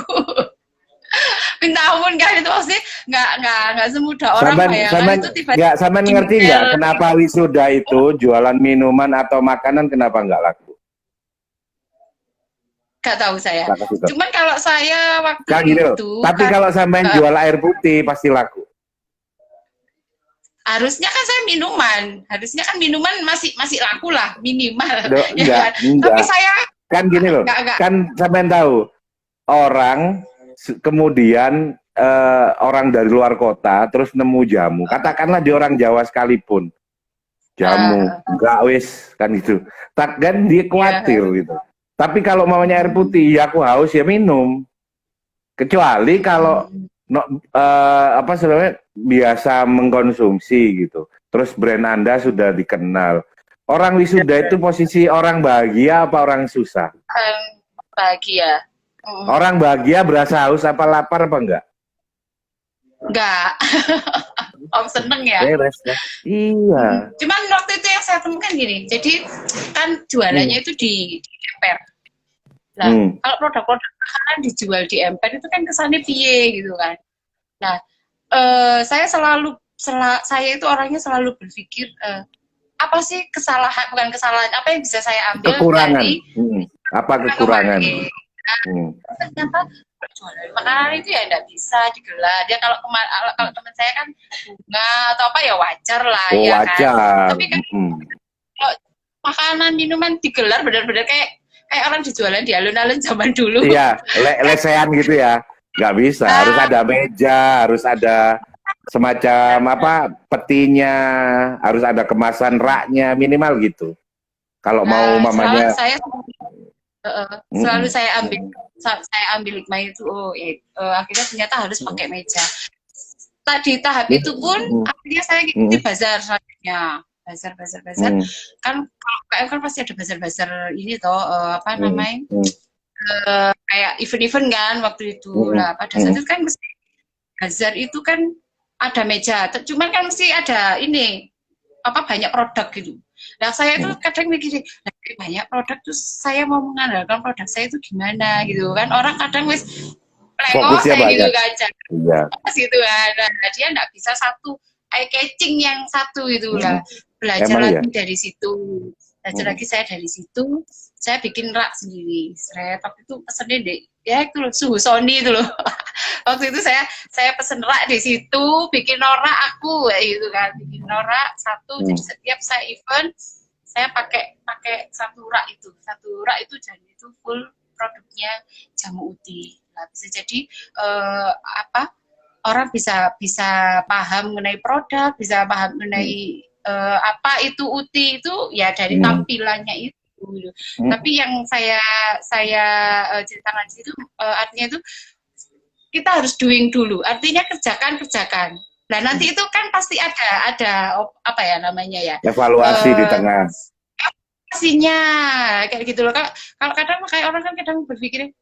[SPEAKER 2] Minta ampun kan itu pasti nggak semudah orang
[SPEAKER 1] Sampean,
[SPEAKER 2] bayangkan
[SPEAKER 1] sampean
[SPEAKER 2] itu
[SPEAKER 1] nggak,
[SPEAKER 2] tiba-tiba
[SPEAKER 1] sampean ngerti nggak
[SPEAKER 2] email.
[SPEAKER 1] kenapa wisuda itu jualan minuman atau makanan kenapa nggak laku?
[SPEAKER 2] Nggak tahu saya.
[SPEAKER 1] Tak kasih tahu.
[SPEAKER 2] Cuman kalau saya waktu
[SPEAKER 1] Kan gini loh.
[SPEAKER 2] itu
[SPEAKER 1] Tapi
[SPEAKER 2] kan
[SPEAKER 1] kalau sampean
[SPEAKER 2] uh,
[SPEAKER 1] jual air putih pasti laku.
[SPEAKER 2] harusnya kan saya minuman, harusnya kan minuman masih masih laku lah minimal ya kan. Tapi
[SPEAKER 1] Enggak.
[SPEAKER 2] saya
[SPEAKER 1] Kan gini loh.
[SPEAKER 2] nggak
[SPEAKER 1] Kan sampean tahu orang kemudian orang dari luar kota terus nemu jamu. Katakanlah di orang Jawa sekalipun jamu,
[SPEAKER 2] uh,
[SPEAKER 1] enggak wis kan gitu. Tak kan dia
[SPEAKER 2] ya
[SPEAKER 1] khawatir gitu. Tapi kalau maunya air putih, ya aku haus ya minum. Kecuali kalau no, apa sebenarnya biasa mengkonsumsi gitu. Terus brand Anda sudah dikenal. Orang wisuda itu posisi orang bahagia apa orang susah?
[SPEAKER 2] bahagia.
[SPEAKER 1] Orang bahagia berasa haus apa lapar apa enggak?
[SPEAKER 2] Enggak. Om seneng ya.
[SPEAKER 1] Beres ya. Iya.
[SPEAKER 2] Cuman waktu itu yang saya temukan gini, jadi kan
[SPEAKER 1] Hmm.
[SPEAKER 2] jualannya itu di emper. Nah,
[SPEAKER 1] Hmm.
[SPEAKER 2] kalau produk-produk makanan dijual di emper itu kan kesannya piye gitu kan. Nah, saya itu orangnya selalu berpikir apa sih kesalahan, bukan kesalahan, apa yang bisa saya ambil
[SPEAKER 1] Kekurangan.
[SPEAKER 2] dari
[SPEAKER 1] Apa kekurangan?
[SPEAKER 2] kemarin.
[SPEAKER 1] Hmm.
[SPEAKER 2] Ternyata jualan makanan itu ya tidak bisa digelar. Ya kalau teman saya kan bunga atau apa ya wajar lah
[SPEAKER 1] Oh,
[SPEAKER 2] ya kan.
[SPEAKER 1] wajar.
[SPEAKER 2] Tapi kan kalau makanan minuman digelar benar-benar kayak orang dijualan di alun-alun zaman dulu.
[SPEAKER 1] Iya, lesehan gitu ya. Nggak bisa, harus
[SPEAKER 2] Nah,
[SPEAKER 1] ada meja, harus ada semacam apa petinya, harus ada kemasan raknya minimal gitu. Kalau mau
[SPEAKER 2] selalu
[SPEAKER 1] mamanya,
[SPEAKER 2] saya selalu
[SPEAKER 1] mm-mm.
[SPEAKER 2] saya ambil hikmah itu akhirnya ternyata harus pakai meja. tadi tahap itu pun akhirnya saya ngikuti bazar selanjutnya. Bazar. Kan kalau KM kan pasti ada bazar-bazar ini toh, apa namanya? Kayak event-event kan waktu itu. Lah pada saat itu kan mesti bazar itu kan ada meja, cuman kan mesti ada ini apa banyak produk gitu. Nah saya itu kadang mikir banyak produk terus saya mau mengandalkan produk saya itu gimana gitu kan, orang kadang wis
[SPEAKER 1] Fokusnya
[SPEAKER 2] kayak gitu
[SPEAKER 1] banyak.
[SPEAKER 2] kan,
[SPEAKER 1] Iya.
[SPEAKER 2] gitu kan. Nah, dia nggak bisa satu eye catching yang satu gitu lah. Belajar
[SPEAKER 1] Emang
[SPEAKER 2] lagi
[SPEAKER 1] ya?
[SPEAKER 2] dari situ, belajar lagi saya dari situ, saya bikin rak sendiri. Saya waktu itu pesennya deh, ya itu loh, suhu Sony itu loh. Waktu itu saya pesen rak di situ, bikin norak aku kayak gitu kan, bikin norak satu. Jadi setiap saya event saya pakai satu rak itu jadi itu full produknya jamu uti. Nah, bisa jadi apa orang bisa paham mengenai produk, bisa paham mengenai apa itu uti itu ya dari tampilannya itu. Tapi yang saya ceritakan di situ artinya itu kita harus doing dulu. Artinya kerjakan. Nah nanti itu kan pasti ada apa ya namanya ya?
[SPEAKER 1] Evaluasi di tengah.
[SPEAKER 2] Evaluasinya kayak gitu loh. Kalau kadang kayak orang kan kadang berpikir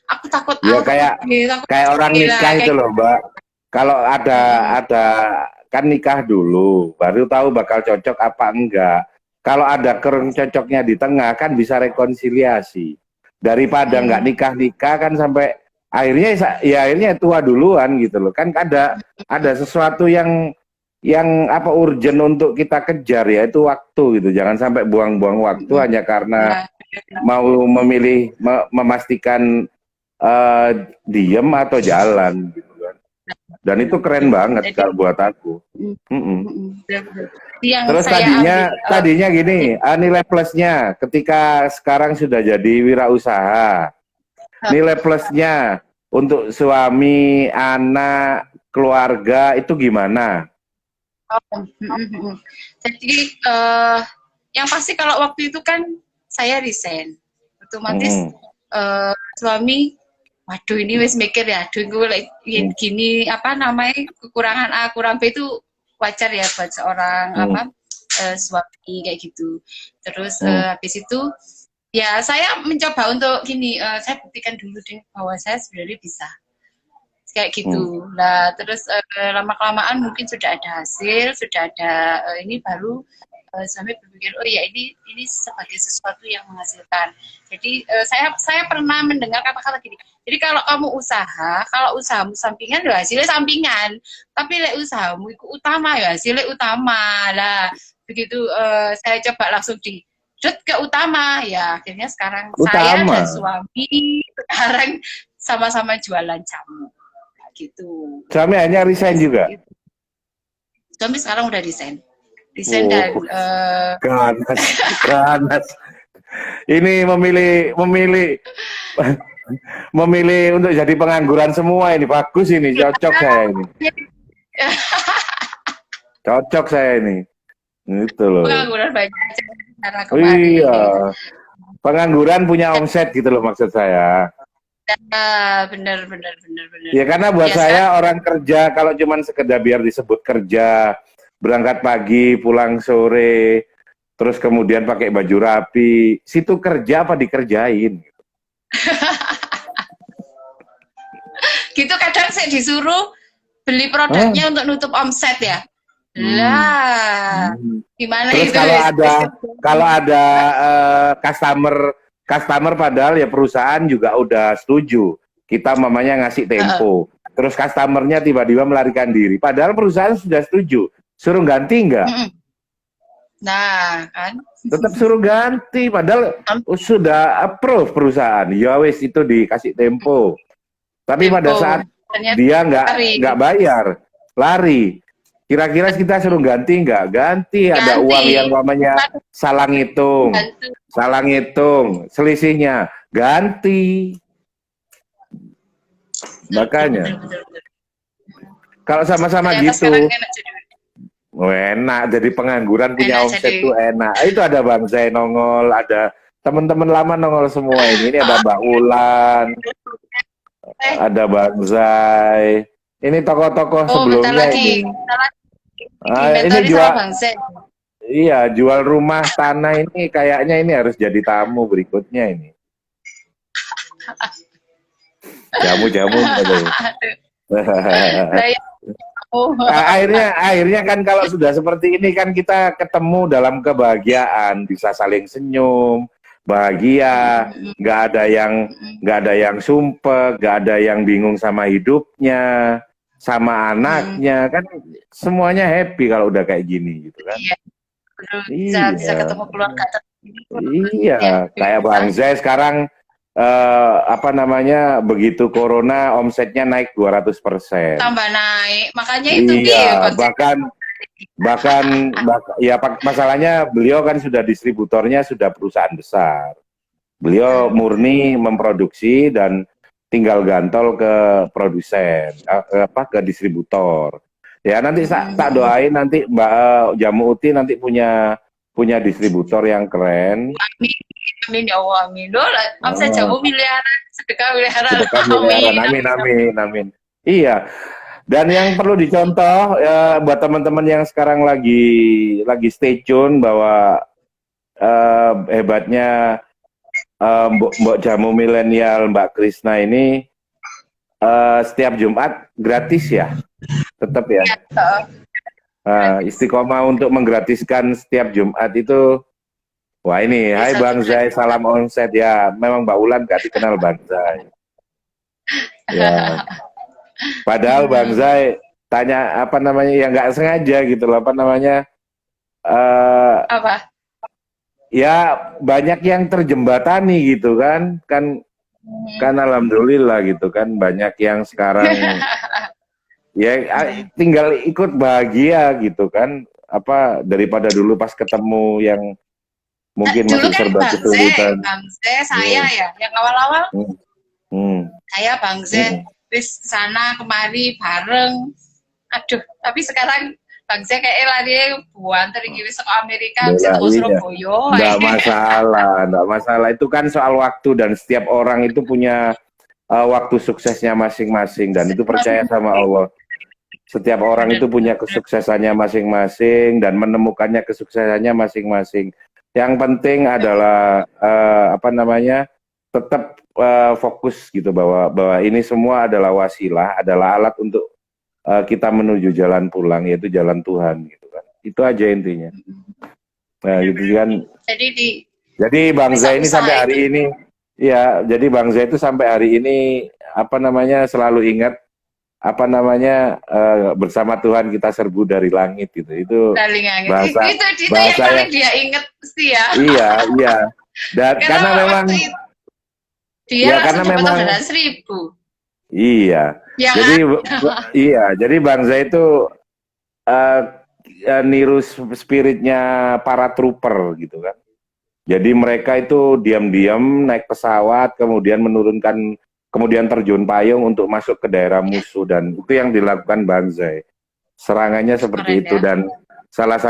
[SPEAKER 2] aku takut
[SPEAKER 1] Ya kayak orang nikah itu loh, Mbak. Kalau ada kan nikah dulu, baru tahu bakal cocok apa enggak. Kalau ada kurang cocoknya di tengah kan bisa rekonsiliasi. Daripada nggak nikah kan sampai akhirnya tua duluan gitu loh. Kan ada sesuatu yang apa urgent untuk kita kejar, ya itu waktu gitu. Jangan sampai buang-buang waktu hanya karena mau memilih memastikan diem atau jalan gitu kan. Dan itu keren banget kalau buat aku. Terus tadinya gini, nilai plusnya ketika sekarang sudah jadi wirausaha, nilai plusnya untuk suami, anak, keluarga itu gimana?
[SPEAKER 2] Jadi yang pasti kalau waktu itu kan saya resign, otomatis suami, waduh ini wis mikir ya, aduh gue gini apa namanya kekurangan A kurang B itu wajar ya buat seorang suami kayak gitu. Terus habis itu ya saya mencoba untuk gini, saya buktikan dulu deh bahwa saya sebenarnya bisa kayak gitu. Nah terus lama kelamaan mungkin sudah ada hasil, sudah ada ini baru sampai berpikir oh ya ini sebagai sesuatu yang menghasilkan. Jadi saya pernah mendengar kata-kata gini. Jadi kalau kamu kalau usahamu sampingan ya hasilnya sampingan. Tapi usahamu itu utama ya hasilnya utama. Lah begitu saya coba langsung ke utama ya akhirnya sekarang saya dan suami sekarang sama-sama jualan jamu. Gitu.
[SPEAKER 1] Suami hanya resign juga?
[SPEAKER 2] Suami sekarang udah resign dan
[SPEAKER 1] ganas. Ini memilih untuk jadi pengangguran semua ini. Bagus ini, cocok saya ini. Cocok saya ini. Itu loh.
[SPEAKER 2] Pengangguran banyak cara
[SPEAKER 1] kemarin. Iya. Pengangguran punya omset gitu loh maksud saya.
[SPEAKER 2] Bener.
[SPEAKER 1] Ya karena buat saya orang kerja kalau cuman sekedar biar disebut kerja, berangkat pagi, pulang sore, terus kemudian pakai baju rapi, situ kerja apa dikerjain?
[SPEAKER 2] Gitu kadang saya disuruh beli produknya untuk nutup omset ya. Lah, gimana
[SPEAKER 1] terus
[SPEAKER 2] itu?
[SPEAKER 1] Kalau ada customer padahal ya perusahaan juga udah setuju. Kita mamanya ngasih tempo. Terus customernya tiba-tiba melarikan diri. Padahal perusahaan sudah setuju. Suruh ganti enggak?
[SPEAKER 2] Nah, kan.
[SPEAKER 1] Tetap suruh ganti. Padahal sudah approve perusahaan. Ya wes itu dikasih tempo. Tapi pada saat dia nggak bayar, lari. Kira-kira kita suruh ganti nggak? Ganti. Ada uang yang namanya salah ngitung. Salah ngitung. Selisihnya. Ganti. Makanya. Kalau sama-sama gitu. Enak, jadi pengangguran punya omset tuh enak. Itu ada Bang Zai nongol, ada teman-teman lama nongol semua ini. Ini ada Mbak Ulan, ada Bang Zai, Ini tokoh-tokoh
[SPEAKER 2] Oh, bentar
[SPEAKER 1] sebelumnya
[SPEAKER 2] lagi.
[SPEAKER 1] ini.
[SPEAKER 2] Bentar lagi.
[SPEAKER 1] Ini
[SPEAKER 2] Inventory sama
[SPEAKER 1] jual,
[SPEAKER 2] Bang Zen.
[SPEAKER 1] iya, jual rumah tanah ini kayaknya ini harus jadi tamu berikutnya ini. Jamu-jamu gitu.
[SPEAKER 2] Lah ya, oh.
[SPEAKER 1] Akhirnya kan kalau sudah seperti ini kan kita ketemu dalam kebahagiaan, bisa saling senyum, bahagia, nggak ada yang sumpek, nggak ada yang bingung sama hidupnya, sama anaknya, kan semuanya happy kalau udah kayak gini gitu kan.
[SPEAKER 2] Iya, betul. Bisa
[SPEAKER 1] Iya,
[SPEAKER 2] ketemu keluarga tercinta.
[SPEAKER 1] iya,
[SPEAKER 2] Ya,
[SPEAKER 1] kayak Bang Zai sekarang apa namanya begitu corona omsetnya naik 200%.
[SPEAKER 2] tambah naik. Makanya itu piye
[SPEAKER 1] Iya,
[SPEAKER 2] konsep.
[SPEAKER 1] masalahnya beliau kan sudah distributornya sudah perusahaan besar. Beliau murni memproduksi dan tinggal gantol ke produsen, ke distributor. Ya nanti tak doain nanti Mbak Jamu Uti nanti punya distributor yang keren.
[SPEAKER 2] Amin, amin ya Allah, amin. Loh, omset
[SPEAKER 1] Oh,
[SPEAKER 2] jamu miliaran, sedekah miliaran.
[SPEAKER 1] sedekah miliaran,
[SPEAKER 2] Amin,
[SPEAKER 1] amin,
[SPEAKER 2] amin, amin.
[SPEAKER 1] amin, amin. Iya, dan yang perlu dicontoh ya, buat teman-teman yang sekarang lagi stay tune bahwa hebatnya Mbok Jamu Milenial Mbak Krisna ini setiap Jumat gratis ya, tetap ya. Istiqomah untuk menggratiskan setiap Jumat itu. Wah ini, hai
[SPEAKER 2] Satu
[SPEAKER 1] Bang Zai, salam onset ya. Memang Mbak Ulan gak dikenal Bang Zai. Ya, padahal Bang Zai tanya apa namanya ya nggak sengaja gitu loh, apa namanya
[SPEAKER 2] Apa?
[SPEAKER 1] ya banyak yang terjembatani gitu kan alhamdulillah gitu kan banyak yang sekarang ya tinggal ikut bahagia gitu kan apa daripada dulu pas ketemu yang mungkin
[SPEAKER 2] Dulu
[SPEAKER 1] masih
[SPEAKER 2] kan
[SPEAKER 1] serba kesulitan.
[SPEAKER 2] Bang Ze, saya
[SPEAKER 1] Hmm,
[SPEAKER 2] ya, yang awal-awal
[SPEAKER 1] hmm, hmm,
[SPEAKER 2] saya Bang Ze,
[SPEAKER 1] hmm.
[SPEAKER 2] wis sana kemari bareng. Aduh, tapi sekarang Bang Ze kayak lari buanter iki wis ke Amerika, bisa
[SPEAKER 1] Bela,
[SPEAKER 2] teko
[SPEAKER 1] iya.
[SPEAKER 2] Surabaya.
[SPEAKER 1] Enggak masalah. Itu kan soal waktu dan setiap orang itu punya waktu suksesnya masing-masing dan itu percaya sama Allah. Setiap orang
[SPEAKER 2] Bener,
[SPEAKER 1] itu punya
[SPEAKER 2] bener.
[SPEAKER 1] kesuksesannya masing-masing dan menemukannya kesuksesannya masing-masing. Yang penting adalah apa namanya tetap fokus gitu bahwa ini semua adalah wasilah, adalah alat untuk kita menuju jalan pulang yaitu jalan Tuhan gitu kan. Itu aja intinya. Nah, gitu kan.
[SPEAKER 2] Jadi di
[SPEAKER 1] Jadi bangsa ini
[SPEAKER 2] usaha-usaha
[SPEAKER 1] sampai
[SPEAKER 2] itu
[SPEAKER 1] hari ini, ya, jadi bangsa itu sampai hari ini apa namanya selalu ingat apa namanya bersama Tuhan kita serbu dari langit gitu. Itu
[SPEAKER 2] paling angin.
[SPEAKER 1] bahasa
[SPEAKER 2] Itu yang
[SPEAKER 1] bahasa
[SPEAKER 2] paling
[SPEAKER 1] yang
[SPEAKER 2] dia inget pasti ya.
[SPEAKER 1] iya iya. Dan karena
[SPEAKER 2] Karena
[SPEAKER 1] memang
[SPEAKER 2] waktu itu dia
[SPEAKER 1] ya
[SPEAKER 2] langsung
[SPEAKER 1] karena
[SPEAKER 2] dapat
[SPEAKER 1] memang
[SPEAKER 2] orderan 1.000.
[SPEAKER 1] iya.
[SPEAKER 2] Ya
[SPEAKER 1] Jadi
[SPEAKER 2] kan?
[SPEAKER 1] iya, jadi bangsa itu eh, niru spiritnya para trooper gitu kan. Jadi mereka itu diam-diam naik pesawat, kemudian kemudian terjun payung untuk masuk ke daerah musuh dan itu yang dilakukan Banzai. Serangannya seperti
[SPEAKER 2] Keren
[SPEAKER 1] itu
[SPEAKER 2] ya.
[SPEAKER 1] dan salah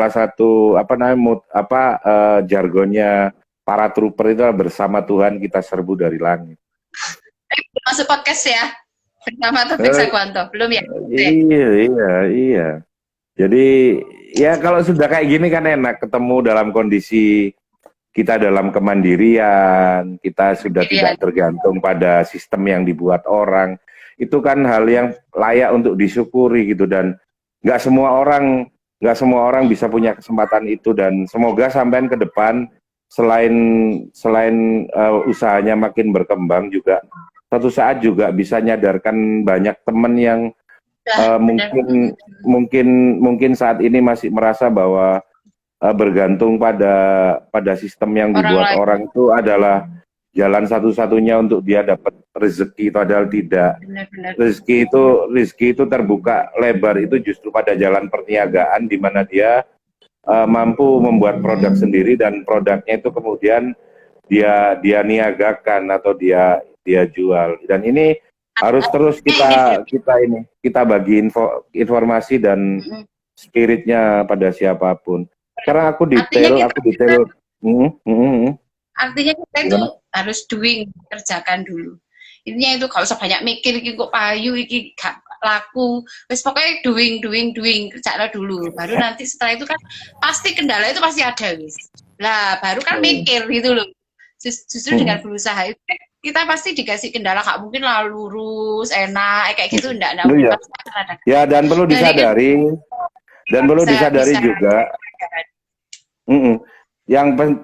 [SPEAKER 1] satu apa namanya jargonnya para trooper itu adalah bersama Tuhan kita serbu dari langit.
[SPEAKER 2] Masuk podcast ya. Bersama Taufik
[SPEAKER 1] Eh,
[SPEAKER 2] Sakwanto. Belum ya?
[SPEAKER 1] iya, iya, iya. Jadi ya kalau sudah kayak gini kan enak ketemu dalam kondisi kita dalam kemandirian, kita sudah tidak
[SPEAKER 2] Pilihan.
[SPEAKER 1] tergantung pada sistem yang dibuat orang. Itu kan hal yang layak untuk disyukuri gitu dan nggak semua orang nggak semua orang bisa punya kesempatan itu dan semoga sampean ke depan selain selain usahanya makin berkembang juga satu saat juga bisa nyadarkan banyak teman yang
[SPEAKER 2] Nah, benar.
[SPEAKER 1] mungkin saat ini masih merasa bahwa bergantung pada sistem yang
[SPEAKER 2] Orang
[SPEAKER 1] dibuat
[SPEAKER 2] lain.
[SPEAKER 1] orang itu adalah jalan satu-satunya untuk dia dapat rezeki, padahal tidak.
[SPEAKER 2] Benar-benar.
[SPEAKER 1] Rezeki itu terbuka lebar itu justru pada jalan perniagaan di mana dia mampu membuat produk sendiri dan produknya itu kemudian dia niagakan atau dia jual. Dan ini harus terus kita bagi informasi dan spiritnya pada siapapun. Sekarang aku
[SPEAKER 2] Artinya kita,
[SPEAKER 1] detail. Hmm, hmm, hmm.
[SPEAKER 2] artinya kita itu
[SPEAKER 1] Gimana?
[SPEAKER 2] harus doing, kerjakan dulu. Intinya itu gak usah banyak mikir iki kok payu iki gak laku. Wis pokoknya doing kerjalah dulu. Baru nanti setelah itu kan pasti kendala itu pasti ada wis. Lah baru kan mikir gitu loh. Justru dengan berusaha itu kita pasti dikasih kendala, gak mungkin lah lurus enak kayak gitu, enggak mungkin,
[SPEAKER 1] ya.
[SPEAKER 2] pasti akan ada.
[SPEAKER 1] Ya, dan perlu disadari
[SPEAKER 2] Bisa.
[SPEAKER 1] juga.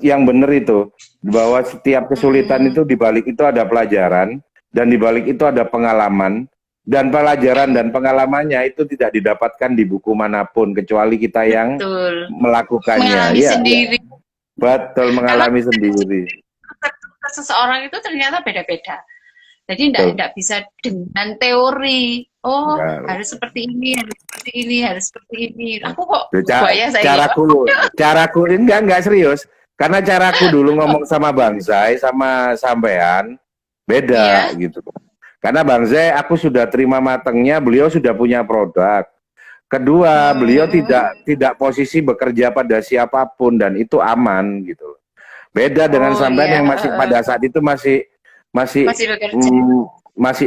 [SPEAKER 1] Yang benar itu bahwa setiap kesulitan itu di balik itu ada pelajaran, dan di balik itu ada pengalaman, dan pelajaran dan pengalamannya itu tidak didapatkan di buku manapun kecuali kita yang
[SPEAKER 2] Betul.
[SPEAKER 1] melakukannya.
[SPEAKER 2] Mengalami
[SPEAKER 1] Ya,
[SPEAKER 2] sendiri.
[SPEAKER 1] betul, mengalami sendiri.
[SPEAKER 2] Seseorang itu ternyata beda-beda. Jadi tidak bisa dengan teori. Oh, harus seperti ini, harus seperti ini, harus seperti ini. Aku kok buaya saya.
[SPEAKER 1] Caraku enggak serius. Karena caraku dulu ngomong sama Bang Zai sama sampean beda gitu. Karena Bang Zai aku sudah terima matangnya, beliau sudah punya produk. Kedua, beliau tidak posisi bekerja pada siapapun dan itu aman gitu. Beda dengan sampean yang masih pada saat itu masih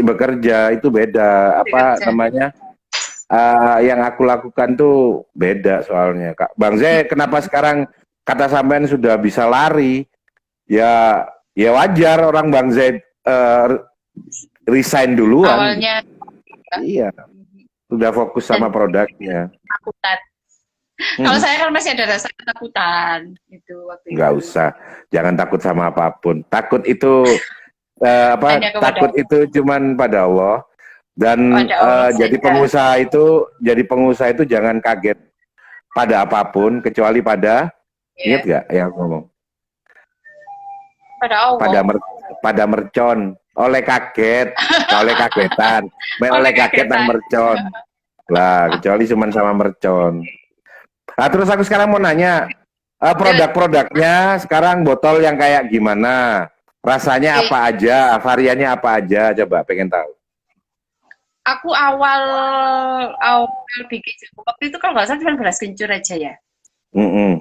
[SPEAKER 1] bekerja, itu beda. Namanya yang aku lakukan tuh beda soalnya, Kak. Bang Zai, kenapa sekarang kata sampean sudah bisa lari? Ya wajar orang Bang Zai resign duluan.
[SPEAKER 2] Awalnya
[SPEAKER 1] iya. Sudah fokus sama produknya.
[SPEAKER 2] Takutan. Kalau saya kan masih ada rasa ketakutan gitu waktu
[SPEAKER 1] Nggak usah, jangan takut sama apapun. Takut itu takut itu cuman pada Allah. Dan jadi pengusaha itu jangan kaget pada apapun kecuali pada ingat nggak yang ngomong?
[SPEAKER 2] Pada Allah.
[SPEAKER 1] Pada mercon. Oleh kaget, oleh kagetan, oleh kaget dan mercon. Lah, kecuali cuman sama mercon. Nah, terus aku sekarang mau nanya, produk-produknya sekarang botol yang kayak gimana? Rasanya apa aja? Variannya apa aja? Coba pengen tahu.
[SPEAKER 2] Aku awal bikin waktu itu kalau nggak salah cuma beras kencur aja ya.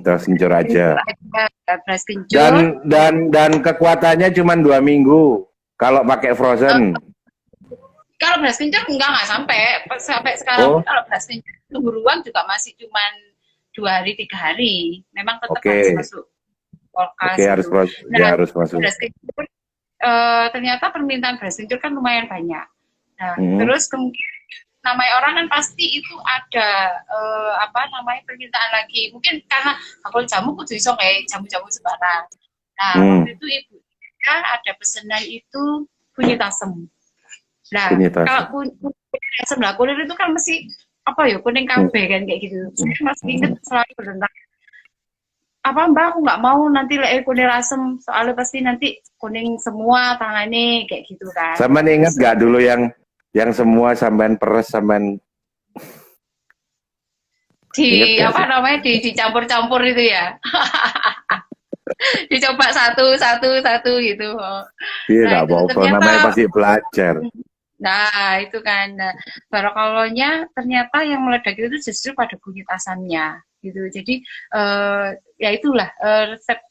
[SPEAKER 1] Beras kencur aja.
[SPEAKER 2] Beras kencur.
[SPEAKER 1] Dan kekuatannya cuma 2 minggu kalau pakai frozen.
[SPEAKER 2] Kalau beras kencur nggak sampai sekarang. Kalau beras kencur tunggu ruang juga masih cuman 2 hari 3 hari, memang tetap harus masuk kulkas.
[SPEAKER 1] Harus masuk.
[SPEAKER 2] Beras kencur, ternyata permintaan beras kencur kan lumayan banyak. Nah, terus kemungkinan namanya orang kan pasti itu ada permintaan lagi. Mungkin karena kalau jamu kudu iso kayak jamu-jamu sembarang. Nah, waktu itu ibu ada pesanan itu kunyit asem. Nah, kalau kunyit asem lah, kunyit itu kan mesti kuning kabeh kan kayak gitu. Saya masih inget selalu bertentang. Mbak, aku nggak mau nanti kuning asem, soalnya pasti nanti kuning semua tangannya kayak gitu kan.
[SPEAKER 1] Sampean ingat nggak dulu yang semua sampean peres sampean
[SPEAKER 2] dicampur-campur itu ya. Dicoba satu gitu.
[SPEAKER 1] Iya, nggak apa-apa, namanya pasti belajar.
[SPEAKER 2] Nah, itu kan. Nah, barokallohnya ternyata yang meledak itu justru pada kunyit asamnya gitu. Jadi ya itulah resep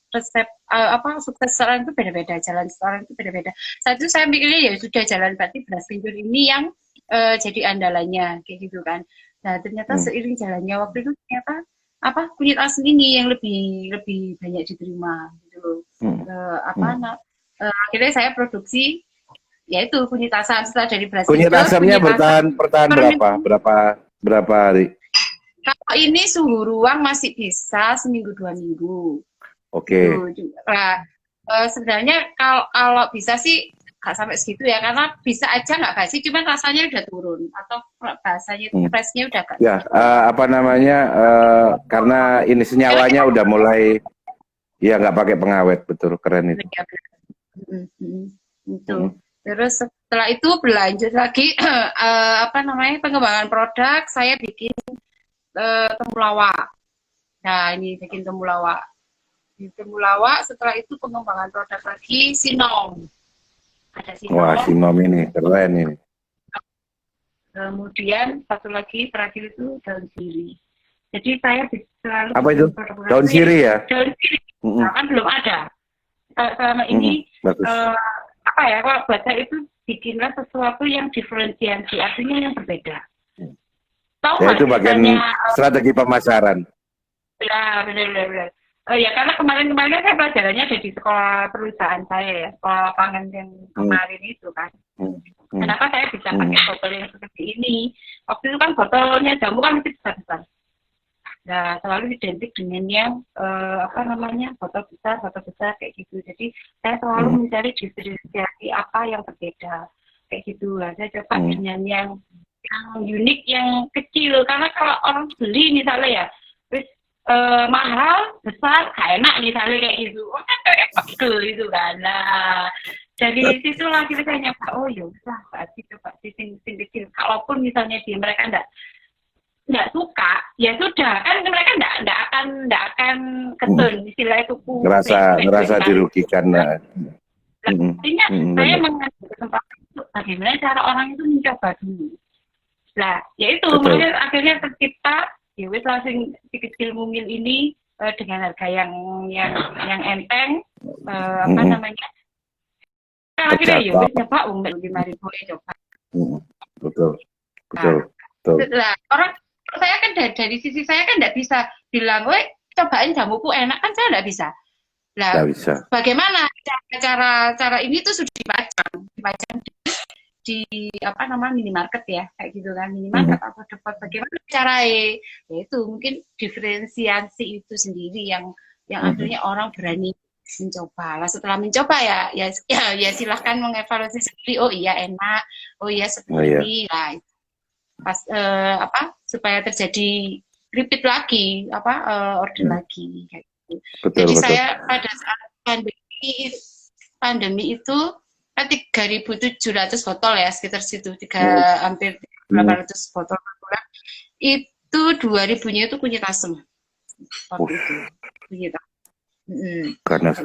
[SPEAKER 2] sukses seorang itu beda-beda, jalan seorang itu beda-beda. Saat itu saya mikirnya ya sudah jalan berarti beras kencur ini yang jadi andalannya kayak gitu kan. Nah, ternyata seiring jalannya waktu itu ternyata kunyit asam ini yang lebih banyak diterima gitu. Akhirnya saya produksi yaitu kunyit asam setelah dari beras kencur.
[SPEAKER 1] Kunyit asamnya bertahan berapa hari?
[SPEAKER 2] Kalau ini suhu ruang masih bisa seminggu 2 minggu.
[SPEAKER 1] Oke.
[SPEAKER 2] Nah, sebenarnya kalau bisa sih nggak sampai segitu ya, karena bisa aja nggak basi, cuman rasanya udah turun atau rasanya freshnya udah gak.
[SPEAKER 1] Ya, karena ini senyawanya udah mulai nggak pakai pengawet, betul, keren itu.
[SPEAKER 2] Itu. Terus setelah itu berlanjut lagi pengembangan produk, saya bikin temulawak. Nah, ini bikin temulawak. Di temulawak, setelah itu pengembangan produk lagi sinom. Ada sinom.
[SPEAKER 1] Wah, sinom ini keren ini.
[SPEAKER 2] Kemudian satu lagi terakhir itu daun sirih. Jadi saya selalu
[SPEAKER 1] apa itu? Daun sirih ya?
[SPEAKER 2] Daun sirih. Nah, kan belum ada. Selama ini kalau buat saya itu bikinlah sesuatu yang diferensiasi, artinya yang berbeda. Tahu
[SPEAKER 1] Ya
[SPEAKER 2] nggak
[SPEAKER 1] itu bagian
[SPEAKER 2] misalnya,
[SPEAKER 1] strategi pemasaran.
[SPEAKER 2] ya benar-benar. Ya karena kemarin-kemarin saya pelajarannya ada di sekolah perusahaan saya ya, sekolah pangan yang kemarin itu kan. Kenapa saya bisa pakai botol yang seperti ini? Waktu itu kan botolnya jamu kan masih besar-besar. Nah, selalu identik dengan yang botol besar kayak gitu. Jadi saya selalu mencari diferensiasi apa yang berbeda kayak gitu. Nah, saya coba dengan yang unik, yang kecil. Karena kalau orang beli misalnya ya, terus mahal, besar, gak enak misalnya kayak gitu. Oh kan kayak pegel gitu kan. Nah, dari situ lagi saya nyapa, oh ya udah, berarti coba sing kecil. Kalaupun misalnya mereka nggak suka, ya sudah kan mereka nggak akan ketun istilah itu
[SPEAKER 1] ngerasa dirugikan.
[SPEAKER 2] Artinya saya mengambil kesempatan untuk bagaimana cara orang itu mencoba dulu. Nah, yaitu makanya akhirnya tercipta ya wis langsung kecil mungil ini dengan harga yang enteng, akhirnya ya wis coba 5.000 coba.
[SPEAKER 1] Betul.
[SPEAKER 2] Nah, orang saya kan dari sisi saya kan nggak bisa bilang, weh cobain jamuku enak, kan saya nggak bisa. Nah, bagaimana cara ini tuh sudah dipajang di minimarket ya, kayak gitu kan, minimarket atau depan. Bagaimana caranya? Yaitu mungkin diferensiasi itu sendiri yang akhirnya orang berani mencoba. Lah setelah mencoba ya silahkan mengevaluasi sendiri. Oh iya enak, oh iya seperti ini. Lah pas supaya terjadi repeat lagi order lagi kayak gitu. Jadi saya pada saat pandemi itu 3.700 botol ya, sekitar situ, hampir 800 botol per bulan. Itu 2.000-nya itu kunyit asem. Waktu itu kunyit asem.
[SPEAKER 1] Ganas.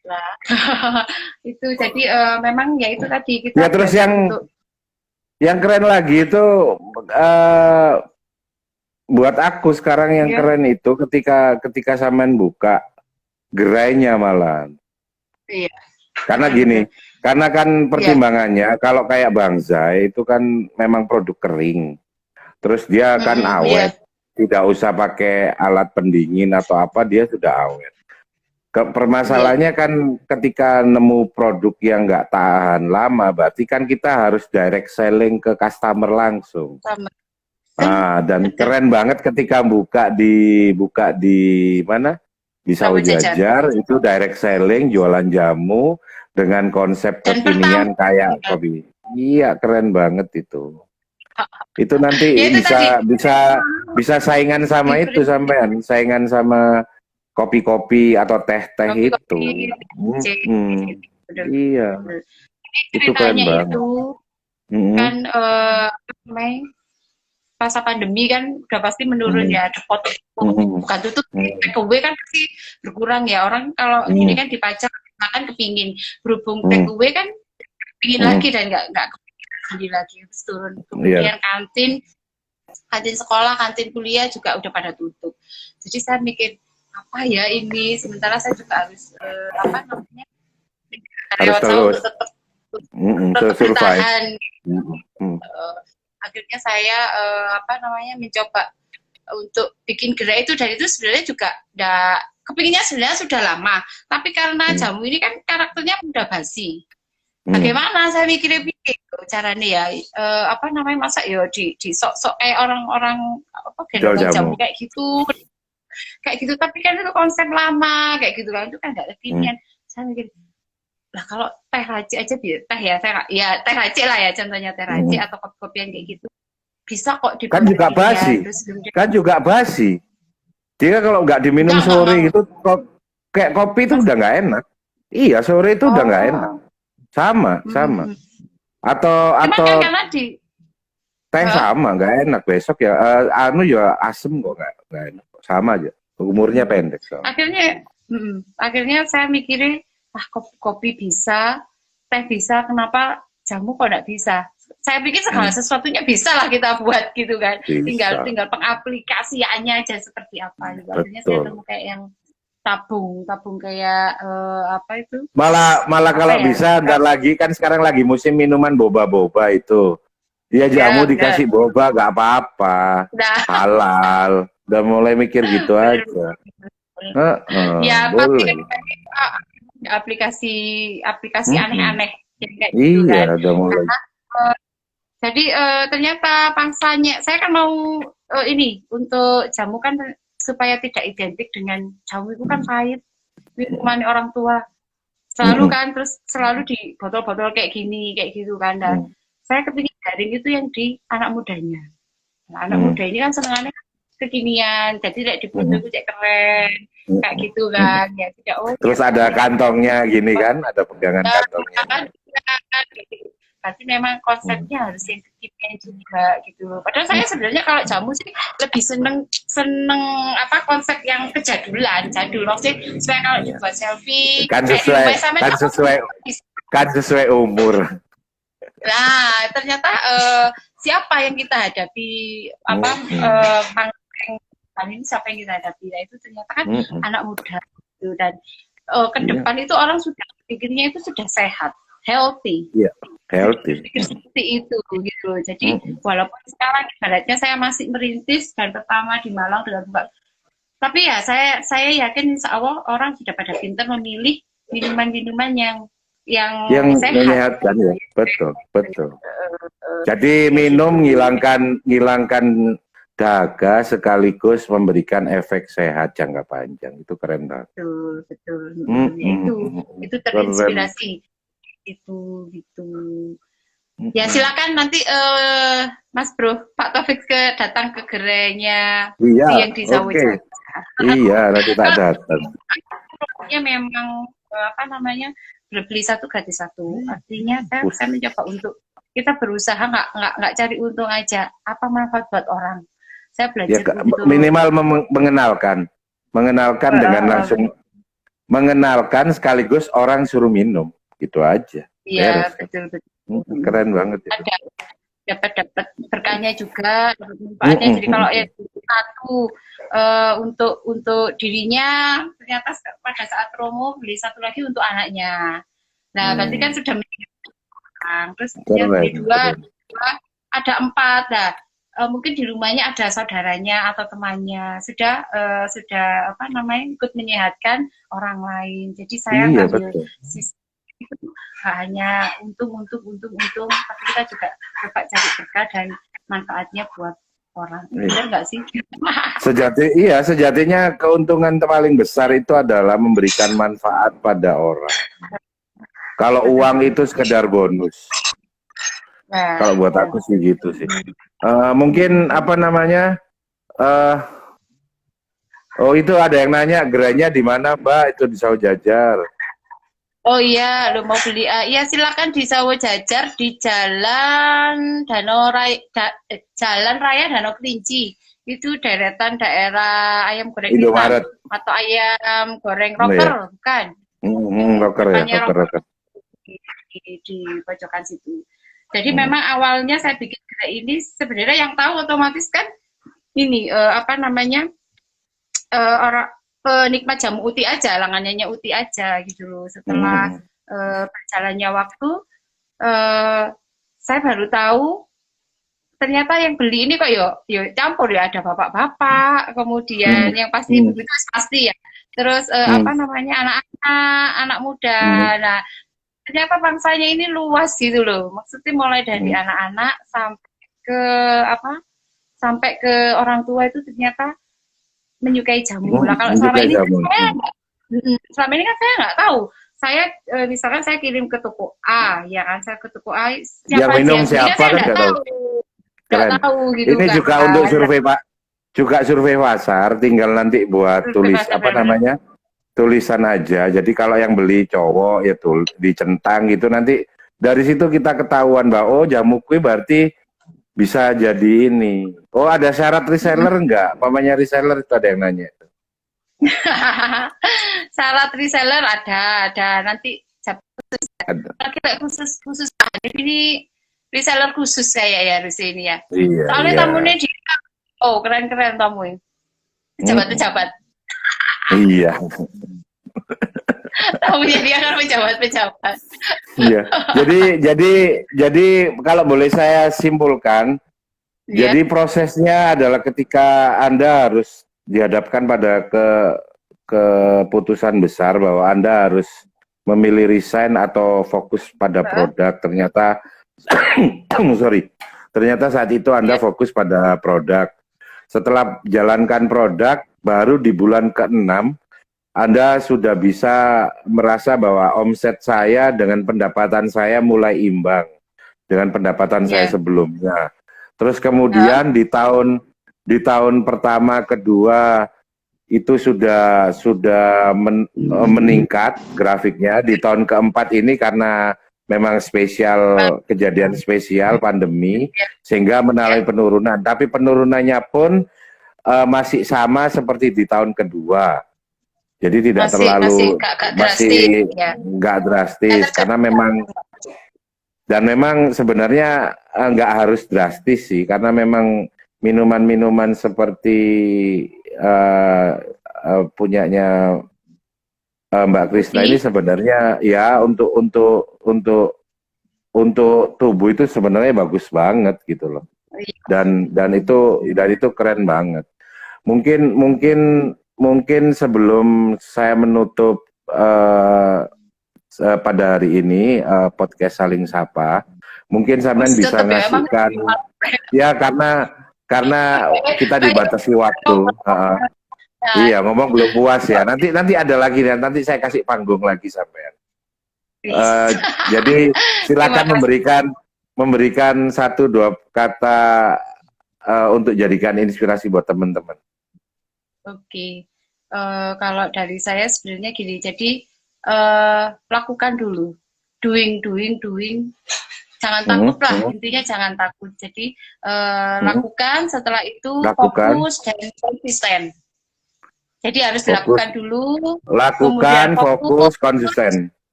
[SPEAKER 2] Nah, itu jadi memang ya itu tadi kita.
[SPEAKER 1] Ya terus yang keren lagi itu buat aku sekarang yang keren itu ketika sampean buka gerainya malah.
[SPEAKER 2] Iya.
[SPEAKER 1] Karena gini, karena kan pertimbangannya kalau kayak Bang Zai itu kan memang produk kering. Terus dia kan awet. Tidak usah pakai alat pendingin atau apa, dia sudah awet. Permasalahannya kan ketika nemu produk yang nggak tahan lama, berarti kan kita harus direct selling ke customer langsung. Dan keren banget ketika buka di mana? Di Sawo Jajar itu direct selling, jualan jamu dengan konsep kekinian kayak kopi. Iya, keren banget itu. Itu nanti bisa saingan sama itu sampean, saingan sama kopi-kopi atau teh-teh itu. Iya. Itu keren banget.
[SPEAKER 2] Kan masa pandemi kan udah pasti menurun ya, depot bukan tutup, take away kan pasti berkurang ya. Orang kalau ini kan dipajak makan kepingin, berhubung take away kan kepingin lagi dan nggak kepingin lagi, terus turun. Kemudian kantin sekolah, kantin kuliah juga udah pada tutup. Jadi saya mikir apa ya ini, sementara saya juga harus
[SPEAKER 1] harus terus
[SPEAKER 2] bertahan. Akhirnya saya mencoba untuk bikin gerai itu, dan itu sebenarnya juga kepinginnya sebenarnya sudah lama, tapi karena jamu ini kan karakternya udah basi. Bagaimana saya mikir-mikir caranya ya, masa ya di sok-sok orang-orang gendong jamu kayak gitu, tapi kan itu konsep lama kayak gitu kan, itu kan nggak kekinian. Saya mikir, lah kalau teh racik aja teh racik lah ya, contohnya teh racik atau kopi-kopian kayak gitu bisa kok
[SPEAKER 1] kan juga basi, dia kalau nggak diminum sore gitu kayak kopi itu udah nggak enak. Iya, sore itu udah nggak enak, sama atau teh sama nggak enak, besok ya asem kok, nggak enak, sama aja, umurnya pendek.
[SPEAKER 2] Akhirnya saya mikirin, kopi bisa, teh bisa, kenapa jamu kok nggak bisa? Saya pikir segala sesuatunya bisa lah kita buat gitu kan. Tinggal pengaplikasiannya aja seperti apa. Akhirnya saya nemu kayak yang tabung kayak apa itu?
[SPEAKER 3] Malah
[SPEAKER 2] Apa
[SPEAKER 3] kalau
[SPEAKER 2] ya?
[SPEAKER 3] bisa ntar lagi kan sekarang lagi musim minuman boba-boba itu. Ya jamu
[SPEAKER 2] Ya, benar.
[SPEAKER 3] dikasih boba gak apa-apa.
[SPEAKER 2] Nah,
[SPEAKER 3] Halal. Udah mulai mikir gitu
[SPEAKER 2] benar.
[SPEAKER 3] aja.
[SPEAKER 2] Ya, pasti kan
[SPEAKER 3] Boleh.
[SPEAKER 2] uh, aplikasi aplikasi
[SPEAKER 3] Mm-mm.
[SPEAKER 2] aneh-aneh yang kayak gitu
[SPEAKER 3] Iya,
[SPEAKER 2] kan.
[SPEAKER 3] udah mulai.
[SPEAKER 2] Uh, jadi ternyata pangsanya saya kan mau ini untuk jamu kan supaya tidak identik dengan jamu itu kan pahit minuman orang tua selalu
[SPEAKER 3] Mm-mm.
[SPEAKER 2] kan terus selalu di botol-botol kayak gini kayak gitu kan. Nah,
[SPEAKER 3] Mm.
[SPEAKER 2] saya kepingin jaring itu yang di anak mudanya. Nah, anak
[SPEAKER 3] Mm.
[SPEAKER 2] muda ini kan senengannya kekinian, jadi tidak dibutuh
[SPEAKER 3] Mm.
[SPEAKER 2] itu cek keren, kayak
[SPEAKER 3] Mm.
[SPEAKER 2] gitu
[SPEAKER 3] Mm.
[SPEAKER 2] kan. Ya tidak, oh ya
[SPEAKER 3] Terus ada
[SPEAKER 2] berarti
[SPEAKER 3] kantongnya gini kan, ada pegangan kantongnya.
[SPEAKER 2] kan, gitu. Berarti memang
[SPEAKER 3] Mm.
[SPEAKER 2] konsepnya harus yang kekinian juga gitu loh. Padahal saya sebenarnya kalau jamu sih lebih seneng seneng apa konsep yang kejadulan, jadul maksudnya supaya kalau
[SPEAKER 3] Iya.
[SPEAKER 2] dibuat selfie
[SPEAKER 3] Kan
[SPEAKER 2] kayak di
[SPEAKER 3] sesuai,
[SPEAKER 2] rumah sama
[SPEAKER 3] kan sesuai, kan sesuai umur.
[SPEAKER 2] nah, ternyata siapa yang kita hadapi apa ini siapa yang kita hadapi? Nah, itu ternyata kan
[SPEAKER 3] Mm-mm.
[SPEAKER 2] anak muda gitu dan ke
[SPEAKER 3] Iya.
[SPEAKER 2] depan itu orang sudah pikirnya itu sudah sehat, healthy.
[SPEAKER 3] Iya, healthy.
[SPEAKER 2] Pikir seperti itu gitu. Jadi
[SPEAKER 3] Mm-mm.
[SPEAKER 2] walaupun sekarang ibaratnya saya masih merintis dan pertama di Malang dengan buka, tapi ya saya yakin insya Allah orang sudah pada pintar memilih minuman-minuman yang
[SPEAKER 3] Yang
[SPEAKER 2] sehat.
[SPEAKER 3] menyehatkan ya, betul, betul. Jadi minum ngilangkan dahaga sekaligus memberikan efek sehat jangka panjang. Itu keren banget.
[SPEAKER 2] Betul, betul. Ya, itu
[SPEAKER 3] Keren.
[SPEAKER 2] terinspirasi itu gitu. Ya silakan nanti Mas Bro, Pak Taufik datang ke gerainya
[SPEAKER 3] Iya,
[SPEAKER 2] yang di Sawo
[SPEAKER 3] oke.
[SPEAKER 2] Jawa.
[SPEAKER 3] Iya, nanti tak datang.
[SPEAKER 2] Ya memang apa namanya beli satu gratis satu. Artinya saya mencoba untuk kita berusaha nggak cari untung aja. Apa manfaat buat orang? Saya
[SPEAKER 3] Ya,
[SPEAKER 2] belajar untuk
[SPEAKER 3] minimal mengenalkan dengan langsung mengenalkan sekaligus orang suruh minum, gitu aja.
[SPEAKER 2] Iya,
[SPEAKER 3] Beres.
[SPEAKER 2] betul.
[SPEAKER 3] Keren banget itu.
[SPEAKER 2] Ada dapat berkahnya juga, dapat manfaatnya. Jadi kalau ya satu untuk dirinya, ternyata pada saat promo beli satu lagi untuk anaknya. Nah, berarti kan sudah menyenangkan. Terus yang beli dua ada 4. Nah, mungkin di rumahnya ada saudaranya atau temannya sudah apa namanya ikut menyehatkan orang lain. Jadi saya ngambil sisi itu hanya untung, tapi kita juga coba cari berkah dan manfaatnya buat orang. Benar nggak sih?
[SPEAKER 3] Sejatinya keuntungan paling besar itu adalah memberikan manfaat pada orang. Kalau uang itu sekedar bonus. Nah, kalau buat aku sih gitu sih. Mungkin apa namanya? Oh itu ada yang nanya gerainya di mana Mbak? Itu di Sawo Jajar.
[SPEAKER 2] Oh iya, lo mau beli? Iya silakan di Sawo Jajar di Jalan Jalan Raya Danau Kelinci. Itu deretan daerah ayam goreng hitam atau ayam goreng rocker, bukan?
[SPEAKER 3] Rocker ya, rocker.
[SPEAKER 2] Di pojokan situ. Jadi memang awalnya saya bikin gerai ini sebenarnya yang tahu otomatis kan ini apa namanya orang penikmat jamu uti aja, langganannya uti aja gitu loh. Setelah berjalannya waktu, saya baru tahu ternyata yang beli ini kok yo campur ya, ada bapak-bapak, kemudian yang pasti begitu pasti ya. Terus apa namanya anak-anak, anak muda. Nah, ternyata bangsanya ini luas gitu loh. Maksudnya mulai dari anak-anak sampai ke orang tua itu ternyata menyukai jamu. Lah kalau selama ini kan saya nggak tahu. Saya misalkan saya kirim ke toko A, ya kan saya ke toko A,
[SPEAKER 3] siapa yang siapa kan nggak tahu.
[SPEAKER 2] Nggak tahu gitu.
[SPEAKER 3] Ini
[SPEAKER 2] kan.
[SPEAKER 3] juga untuk survei Pak, juga survei pasar. Tinggal nanti buat tulis apa namanya tulisan aja. Jadi kalau yang beli cowok ya dicentang gitu nanti dari situ kita ketahuan bahwa oh jamu kue berarti bisa jadi ini. Oh ada syarat reseller enggak? Pamannya reseller itu ada yang nanya.
[SPEAKER 2] Syarat reseller ada nanti kita khusus ini reseller khusus kayak ya di sini ya.
[SPEAKER 3] Iya,
[SPEAKER 2] soalnya tamunya keren tamu pejabat
[SPEAKER 3] Iya.
[SPEAKER 2] Tahunya dia kan pejabat-pejabat.
[SPEAKER 3] Iya. Jadi kalau boleh saya simpulkan,
[SPEAKER 2] Ya,
[SPEAKER 3] jadi prosesnya adalah ketika Anda harus dihadapkan pada keputusan besar bahwa Anda harus memilih resign atau fokus pada produk. Ternyata sorry. Ternyata saat itu Anda
[SPEAKER 2] ya,
[SPEAKER 3] fokus pada produk. Setelah jalankan produk, baru di bulan ke-6 Anda sudah bisa merasa bahwa omset saya dengan pendapatan saya mulai imbang dengan pendapatan saya
[SPEAKER 2] ya.
[SPEAKER 3] sebelumnya. Terus
[SPEAKER 2] Hah?
[SPEAKER 3] kemudian di tahun pertama, kedua itu sudah meningkat grafiknya. Di tahun keempat ini karena memang kejadian spesial pandemi
[SPEAKER 2] Ya,
[SPEAKER 3] sehingga mengalami
[SPEAKER 2] ya.
[SPEAKER 3] penurunan. Tapi penurunannya pun masih sama seperti di tahun kedua. Jadi tidak
[SPEAKER 2] Masih
[SPEAKER 3] terlalu
[SPEAKER 2] gak drastis
[SPEAKER 3] masih
[SPEAKER 2] ya.
[SPEAKER 3] nggak
[SPEAKER 2] Saya
[SPEAKER 3] drastis karena
[SPEAKER 2] terjadi.
[SPEAKER 3] memang sebenarnya nggak harus drastis sih karena memang minuman-minuman seperti eh, punyanya Mbak Krisna ini
[SPEAKER 2] Kopi.
[SPEAKER 3] sebenarnya ya untuk tubuh itu sebenarnya bagus banget gitu loh.
[SPEAKER 2] Iya.
[SPEAKER 3] Dan itu keren banget. Mungkin sebelum saya menutup pada hari ini podcast Saling Sapa, mungkin sampean
[SPEAKER 2] Masih
[SPEAKER 3] bisa
[SPEAKER 2] tetap ya, emang
[SPEAKER 3] ngasihkan ya karena kita dibatasi waktu. Iya, ngomong belum puas ya. Nanti ada lagi dan nanti saya kasih panggung lagi sampean. Eh, jadi
[SPEAKER 2] Terima
[SPEAKER 3] silakan
[SPEAKER 2] kasih.
[SPEAKER 3] memberikan satu dua kata untuk jadikan inspirasi buat teman-teman.
[SPEAKER 2] Oke. Kalau dari saya sebenarnya gini, jadi lakukan dulu, doing, jangan
[SPEAKER 3] Hmm,
[SPEAKER 2] takut lah,
[SPEAKER 3] hmm,
[SPEAKER 2] intinya jangan takut. Jadi
[SPEAKER 3] hmm.
[SPEAKER 2] lakukan, setelah itu
[SPEAKER 3] Lakukan,
[SPEAKER 2] fokus dan konsisten. Jadi harus
[SPEAKER 3] fokus,
[SPEAKER 2] dilakukan dulu,
[SPEAKER 3] lakukan,
[SPEAKER 2] kemudian
[SPEAKER 3] fokus,
[SPEAKER 2] fokus,
[SPEAKER 3] konsisten.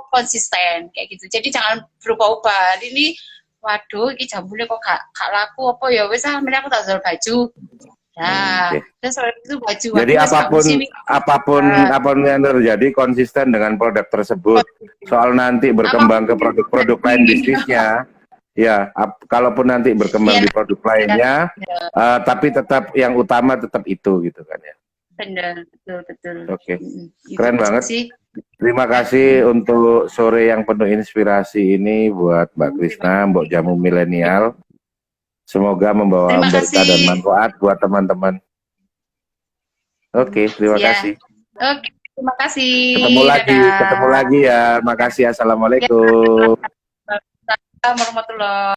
[SPEAKER 2] konsisten kayak gitu. Jadi jangan berubah-ubah. Ini, waduh, ini jambulnya kok gak laku apa ya? Wes aku tak jual baju. Nah,
[SPEAKER 3] Oke.
[SPEAKER 2] terus waktu itu baju,
[SPEAKER 3] Jadi
[SPEAKER 2] waduh, wes gak
[SPEAKER 3] apapun
[SPEAKER 2] musim ini.
[SPEAKER 3] apapun apapun yang terjadi konsisten dengan produk tersebut. Soal nanti berkembang
[SPEAKER 2] Apapun
[SPEAKER 3] ke
[SPEAKER 2] yang
[SPEAKER 3] produk lain
[SPEAKER 2] terjadi.
[SPEAKER 3] bisnisnya, ya kalaupun nanti berkembang
[SPEAKER 2] Iya,
[SPEAKER 3] di produk lainnya, tapi tetap yang utama tetap itu gitu kan ya.
[SPEAKER 2] benar, betul, betul.
[SPEAKER 3] Oke,
[SPEAKER 2] Itu
[SPEAKER 3] keren
[SPEAKER 2] aja
[SPEAKER 3] banget.
[SPEAKER 2] sih.
[SPEAKER 3] Terima
[SPEAKER 2] Ya.
[SPEAKER 3] kasih untuk sore yang penuh inspirasi ini buat Mbak
[SPEAKER 2] Terima
[SPEAKER 3] Krisna, Mbok Jamu Milenial. Semoga membawa
[SPEAKER 2] terima
[SPEAKER 3] berkah dan
[SPEAKER 2] kasih.
[SPEAKER 3] manfaat buat teman-teman. Oke, terima
[SPEAKER 2] Ya,
[SPEAKER 3] kasih.
[SPEAKER 2] oke, terima kasih.
[SPEAKER 3] Ketemu
[SPEAKER 2] Dadah.
[SPEAKER 3] lagi ya. Makasih.
[SPEAKER 2] Ya,
[SPEAKER 3] Assalamualaikum.
[SPEAKER 2] Assalamualaikum warahmatullahi